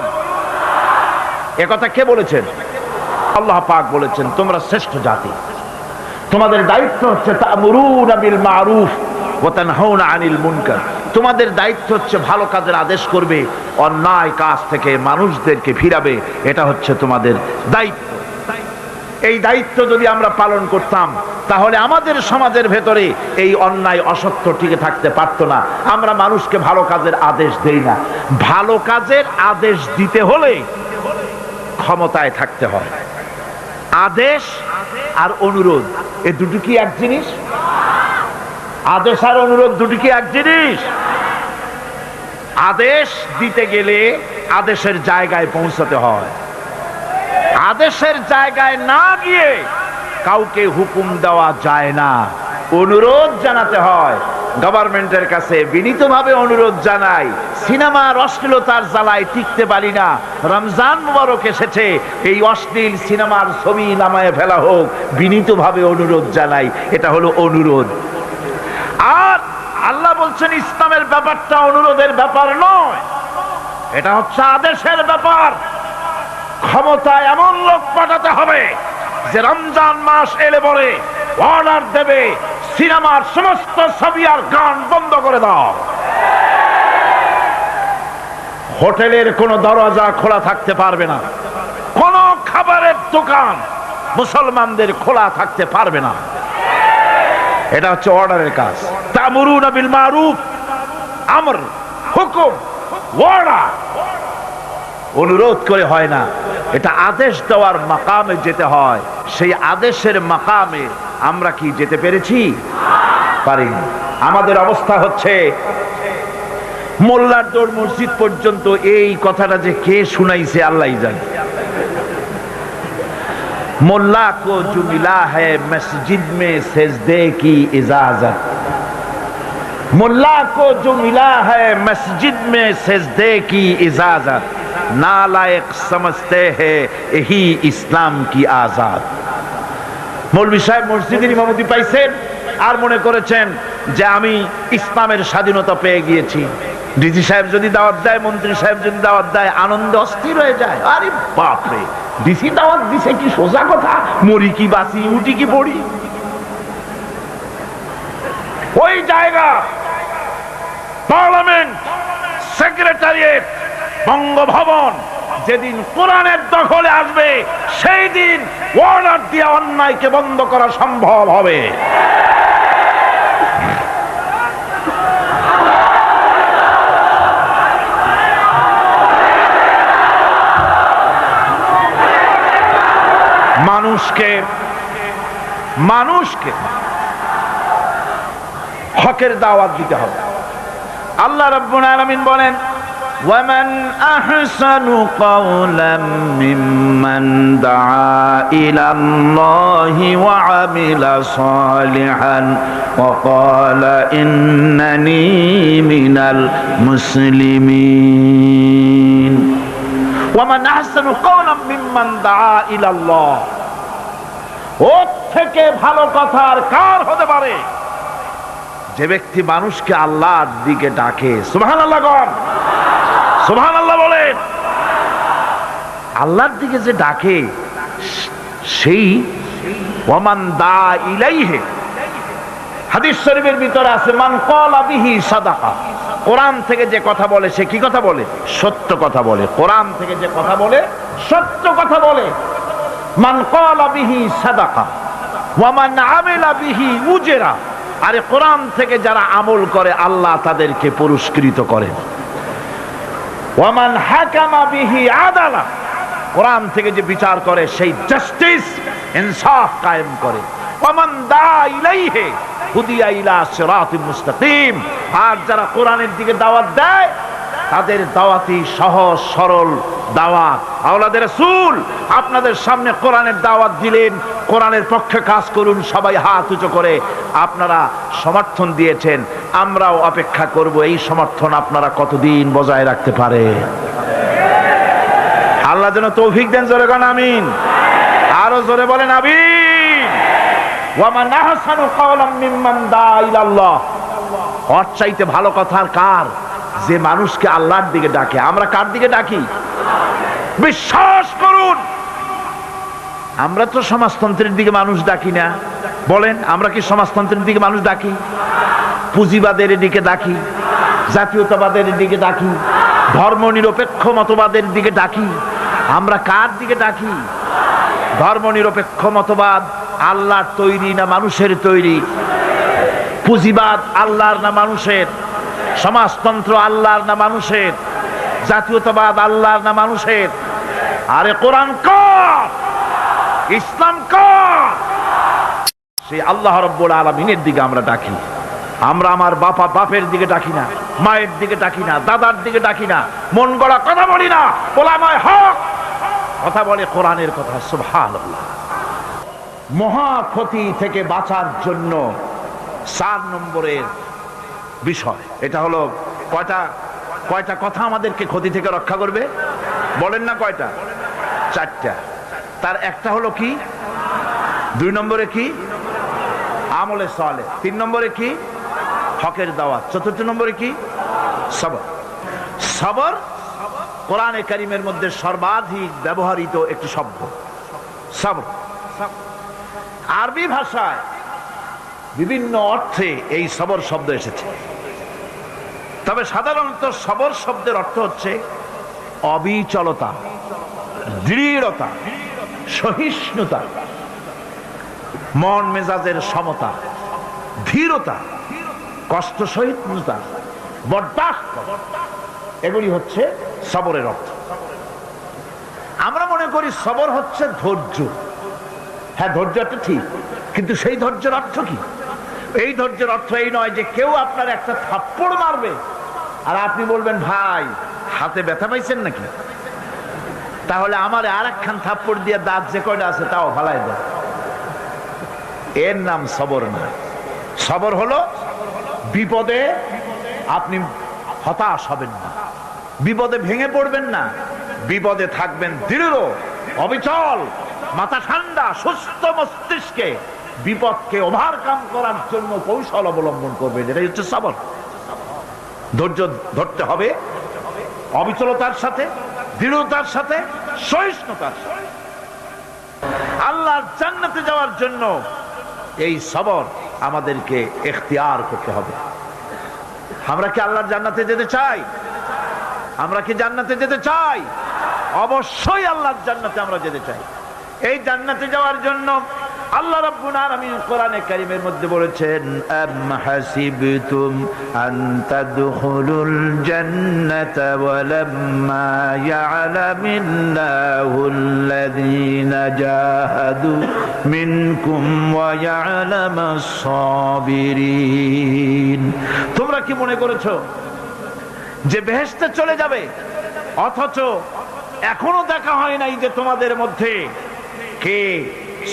[SPEAKER 1] একথা কে বলেছেন? আল্লাহ পাক বলেছেন, তোমরা শ্রেষ্ঠ জাতি। তোমাদের দায়িত্ব হচ্ছে তা'মুরুনা বিল মা'রুফ ওয়া তানহাউনা আনিল মুনকার। তোমাদের দায়িত্ব হচ্ছে ভালো কাজের আদেশ করবে, অন্যায় কাজ থেকে মানুষদেরকে ফিরাবে। এটা হচ্ছে তোমাদের দায়িত্ব। এই দায়িত্ব যদি আমরা পালন করতাম তাহলে আমাদের সমাজের ভেতরে এই অন্যায় অসত্য টিকে থাকতে পারতো না। আমরা মানুষকে ভালো কাজের আদেশ দেই না। ভালো কাজের আদেশ দিতে হলে ক্ষমতায় থাকতে হয়। আদেশ আর অনুরোধ এই দুটো কি এক জিনিস? আদেশ আর অনুরোধ দুটো কি এক জিনিস? আদেশ দিতে গেলে আদেশের জায়গায় পৌঁছাতে হয়। আদেশের জায়গায় না গিয়ে কাউকে হুকুম দেওয়া যায় না, অনুরোধ জানাতে হয়। গভর্নমেন্টের কাছে বিনীতভাবে অনুরোধ জানাই, সিনেমার অশ্লীলতার জ্বালায় টিকতে পারি না, রমজান মুবারক এসেছে, এই অশ্লীল সিনেমার ছবি নামায় ফেলা হোক, বিনীতভাবে অনুরোধ জানাই। এটা হলো অনুরোধ। আর আল্লাহ বলছেন ইসলামের ব্যাপারটা অনুরোধের ব্যাপার নয়, এটা হচ্ছে আদেশের ব্যাপার। ক্ষমতায় এমন লোক পাঠাতে হবে যে রমজান মাস এলে পরে অর্ডার দেবে, সিনেমার সমস্ত ছবি আর গান বন্ধ করে দাও। হোটেলের কোনো দরজা খোলা থাকতে পারবে না, কোন খাবারের দোকান মুসলমানদের খোলা থাকতে পারবে না। এটা হচ্ছে অর্ডারের কাজ। তা'মুরুনা বিল মা'রুফ, আমর, হুকুম, অর্ডার। অনুরোধ করে হয় না, এটা আদেশ দেওয়ার মাকামে যেতে হয়। সেই আদেশের মাকামে আমরা কি যেতে পেরেছি? পারিনি। আমাদের অবস্থা হচ্ছে মোল্লার দৌড় মসজিদ পর্যন্ত। এই কথাটা যে কে শুনাইছে আল্লাহই জানে। मुल्ला को जो मिला है मस्जिद में सजदे की इजाजत, मुल्ला को जो मिला है मस्जिद में सजदे की इजाजत, नालायक समझते हैं यही इस्लाम की आजाद। মৌলভী সাহেব মসজিদের ইমামতি পাইছেন আর মনে করেছেন যে আমি ইসলামের স্বাধীনতা পেয়ে গিয়েছি। ডিজি সাহেব যদি দাওয়াত দেয়, মন্ত্রী সাহেব যদি দাওয়াত দেয়, আনন্দে অস্থির হয়ে যায়। আরে বাপরে, ডিসি দাওয়াত দিছে, কি সোজা কথা, মরি কি বাঁচি, উঠি কি পড়ি। ওই জায়গা পার্লামেন্ট, সেক্রেটারিয়েট, বঙ্গভবন যেদিন কোরআনের দখলে আসবে সেই দিন অর্ডার দিয়ে অন্যায়কে বন্ধ করা সম্ভব হবে। মানুষকে হকের দাওয়াত দিতে হবে। আল্লাহ রাব্বুল আলামিন বলেন, ومن أحسن قولا ممن دعا إلى الله وعمل صالحا وقال إنني من المسلمين ومن أحسن قولا ممن دعا إلى الله। ওর থেকে ভালো কথা আর কার হতে পারে যে ব্যক্তি মানুষকে আল্লাহর দিকে ডাকে। সুবহানাল্লাহ গণ, সুবহানাল্লাহ বলেন। আল্লাহর দিকে যে ডাকে সেই ওয়ামান দা ইলাইহি, হাদিস শরীফের ভিতরে আছে মান ক্বালা বিহি সাদাকা। কোরআন থেকে যে কথা বলে সে কি কথা বলে? সত্য কথা বলে। কোরআন থেকে যে কথা বলে সত্য কথা বলে। মান ক্বালা বিহি সাদাকা ওয়া মান আমিলা বিহি উজরা। আরে কোরআন থেকে যারা আমল করে আল্লাহ তাদেরকে পুরস্কৃত করেন। ওয়ামান হাকামা বিহি আদালা, কোরআন থেকে যে বিচার করে সেই জাস্টিস, ইনসাফ কায়েম করে। ওয়ামান দা ইলাইহি হুদিয়া ইলা সিরাতিল মুস্তাকিম। আর যারা কোরআনের দিকে দাওয়াত দেয় তাদের দাওয়াতই সহজ সরল দাওয়াত। আওলাদের রাসূল আপনাদের সামনে কোরআনের দাওয়াত দিলেন, কোরআনের পক্ষে কাজ করুন, সবাই হাত উঁচু করে আপনারা সমর্থন দিয়েছেন। আমরাও অপেক্ষা করব এই সমর্থন আপনারা কতদিন বজায় রাখতে পারে। আল্লাহ যেন তৌফিক দেন। জোরে বলেন আমিন, আরো জোরে বলেন আমিন। ওয়ামান আহসানু কাওলাম মিম্মান দা ইলাল্লাহ। ওর চাইতে ভালো কথা কার? যে মানুষকে আল্লাহর দিকে ডাকে। আমরা কার দিকে ডাকি? বিশ্বাস করুন, আমরা তো সমাজতন্ত্রের দিকে মানুষ ডাকি না। বলেন, আমরা কি সমাজতন্ত্রের দিকে মানুষ ডাকি? পুঁজিবাদের দিকে ডাকি, জাতীয়তাবাদের দিকে ডাকি, ধর্ম নিরপেক্ষ মতবাদের দিকে ডাকি। আমরা কার দিকে ডাকি? ধর্ম নিরপেক্ষ মতবাদ আল্লাহর তৈরি না মানুষের তৈরি? পুঁজিবাদ আল্লাহর না মানুষের? সমাজতন্ত্র আল্লাহর না মানুষের? জাতীয়তাবাদ আল্লাহর না মানুষের? আরে কোরআন কার? ইসলাম কার? সেই আল্লাহ রাব্বুল আলামিনের দিকে আমরা ডাকি। আমরা আমার বাপের দিকে ডাকি না, মায়ের দিকে ডাকি না, দাদার দিকে ডাকি না, মন গড়া কথা বলি না। ওলামায়ে হক কথা বলে কোরআনের কথা। সুবহানাল্লাহ। মহা ক্ষতি থেকে বাঁচার জন্য 4 নম্বরের বিষয় এটা হলো কয়টা কথা আমাদেরকে ক্ষতি থেকে রক্ষা করবে? বলেন না কয়টা? 4টা। তার একটা হলো কি? 2 নম্বরে কি? আমলে সালেহ। 3 নম্বরে কি? হকের দাওয়াত। 4 নম্বরে কি? সবর। সবর কোরআনে কারীমের মধ্যে সর্বাধিক ব্যবহৃত একটি শব্দ সবর। আরবি ভাষায় বিভিন্ন অর্থে এই সবর শব্দ এসেছে। তবে সাধারণত সবর শব্দের অর্থ হচ্ছে অবিচলতা, দৃঢ়তা, সহিষ্ণুতা, মন মেজাজের সমতা, ধীরতা, কষ্ট সহিষ্ণুতা, বরদাস্ত, এগুলি হচ্ছে সবরের অর্থ। আমরা মনে করি সবর হচ্ছে ধৈর্য। হ্যাঁ, ধৈর্যটা ঠিক, কিন্তু সেই ধৈর্যের অর্থ কি? এই ধৈর্যের অর্থ এই নয় যে কেউ আপনার একটা থাপ্পড় মারবে আর আপনি বলবেন ভাই হাতে ব্যথা পাইছেন নাকি। তাহলে আমার আরেকখান থাপ্পড় দিয়ে দাঁত যে কয়টা আছে তাও ফালাই দাও। এর নাম সবর না। সবর হলো বিপদে আপনি হতাশ হবেন না, বিপদে ভেঙে পড়বেন না, বিপদে থাকবেন দৃঢ় অবিচল, মাথা ঠান্ডা, সুস্থ মস্তিষ্কে বিপদকে ওভারকাম করার জন্য কৌশল অবলম্বন করবেন। এটাই হচ্ছে সবর। ধৈর্য ধরতে হবে অবিচলতার সাথে, দৃঢ়তার সাথে, সহিষ্ণুতার সাথে। আল্লাহর জান্নাতে যাওয়ার জন্য এই সবর আমাদেরকে ইখতিয়ার করতে হবে। আমরা কি আল্লাহর জান্নাতে যেতে চাই? আমরা কি জান্নাতে যেতে চাই? অবশ্যই আল্লাহর জান্নাতে আমরা যেতে চাই। এই জান্নাতে যাওয়ার জন্য আল্লাহ রাব্বুল আলামিন কোরআনে কারীমের মধ্যে বলেছেন, আম হাসিবতুম আন তাদখুলুল জান্নাতা ওয়া লাম্মা ইয়া'লামিল্লাহুল্লাযীনা জাহাদু মিনকুম ওয়া ইয়া'লামাস সাবিরিন। তোমরা কি মনে করেছো যে বেহেশতে চলে যাবে, অথচ এখনো দেখা হয় নাই যে তোমাদের মধ্যে কে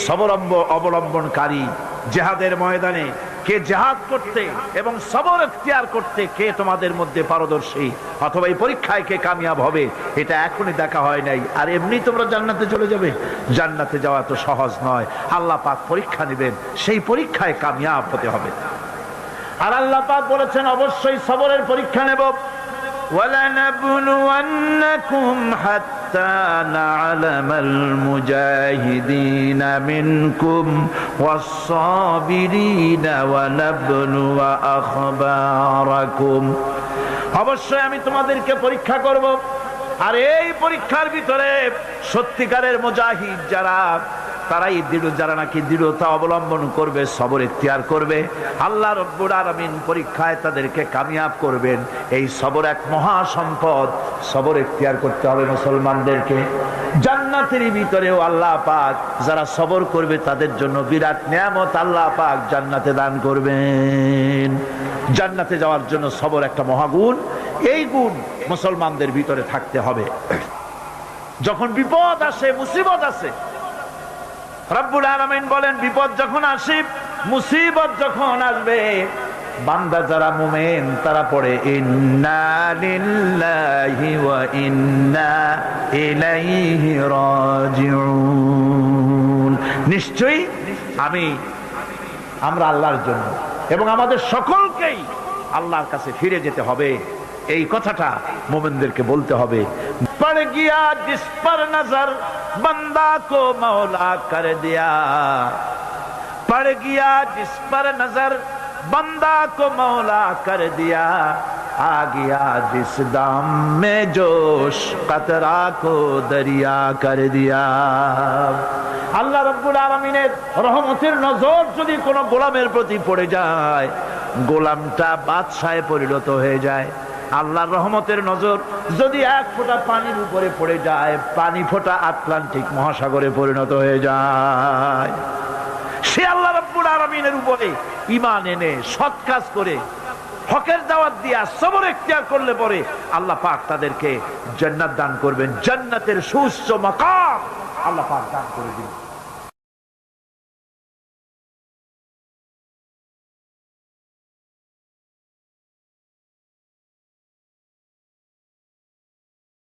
[SPEAKER 1] সবর অবলম্বনকারী, জিহাদের ময়দানে কে জিহাদ করতে এবং সবর ইখতিয়ার করতে কে তোমাদের মধ্যে পারদর্শী, অথবা এই পরীক্ষায় কে কামিয়াব হবে, এটা এখনই দেখা হয় নাই। আর এমনি তোমরা জান্নাতে চলে যাবে? জান্নাতে যাওয়া তো সহজ নয়। আল্লাহ পাক পরীক্ষা নেবেন, সেই পরীক্ষায় কামিয়াব হতে হবে। আর আল্লাহ পাক বলেছেন অবশ্যই সবরের পরীক্ষা নেব। وَلَنَبْلُوَنَّكُمْ حَتَّى نَعْلَمَ الْمُجَاهِدِينَ مِنْكُمْ وَالصَّابِرِينَ وَنَبْلُوَ أَخْبَارَكُمْ। অবশ্যই আমি তোমাদেরকে পরীক্ষা করব, আর এই পরীক্ষার ভিতরে সত্যিকারের মুজাহিদ যারা, তারাই দৃঢ়, যারা নাকি দৃঢ়তা অবলম্বন করবে, সবর ইখতিয়ার করবে, আল্লাহ রাব্বুল আলামিন পরীক্ষায় তাদেরকে কামিয়াব করবেন। এই সবর এক মহা সম্পদ। সবর ইখতিয়ার করতে হবে মুসলমানদেরকে। জান্নাতের ভিতরেও আল্লাহ পাক যারা সবর করবে তাদের জন্য বিরাট নিয়ামত আল্লাহ পাক জান্নাতে দান করবেন। জান্নাতে যাওয়ার জন্য সবর একটা মহাগুণ। এই গুণ মুসলমানদের ভিতরে থাকতে হবে। যখন বিপদ আসে, মুসিবত আসে, রব্বুল আলামিন বলেন বিপদ যখন আসে, মুসিবত যখন আসবে, বান্দা যারা মুমিন তারা পড়ে ইন্না লিল্লাহি ওয়া ইন্না ইলাইহি রাজিউন। নিশ্চয়ই আমরা আল্লাহর জন্য এবং আমাদের সকলকেই আল্লাহর কাছে ফিরে যেতে হবে। এই কথাটা মুমিনদেরকে বলতে হবে। পড় গিয়া জিস পর নজর बंदा को मौला कर दिया, पड़ गया जिस पर नजर बंदा को मौला कर दिया, आ गया जिस दाम में जोश कतरा को दरिया कर दिया। আল্লাহ রাব্বুল আলামিনের রহমতের নজর যদি কোনো গোলামের প্রতি পড়ে যায়, গোলামটা বাদশাহে পরিণত হয়ে যায়। আল্লাহর রহমতের নজর যদি এক ফোঁটা পানির উপরে পড়ে যায়, পানি ফোঁটা আটলান্টিক মহাসাগরে পরিণত হয়ে যায়। সে আল্লাহ রাব্বুল আলামিনের উপরে ঈমান এনে সৎ কাজ করে হকের দাওয়াত দিয়া সবর ইখতিয়ার করলে পরে আল্লাহ পাক তাদেরকে জান্নাত দান করবেন। জান্নাতের সুউচ্চ মাকাম আল্লাহ পাক দান করে দিবেন।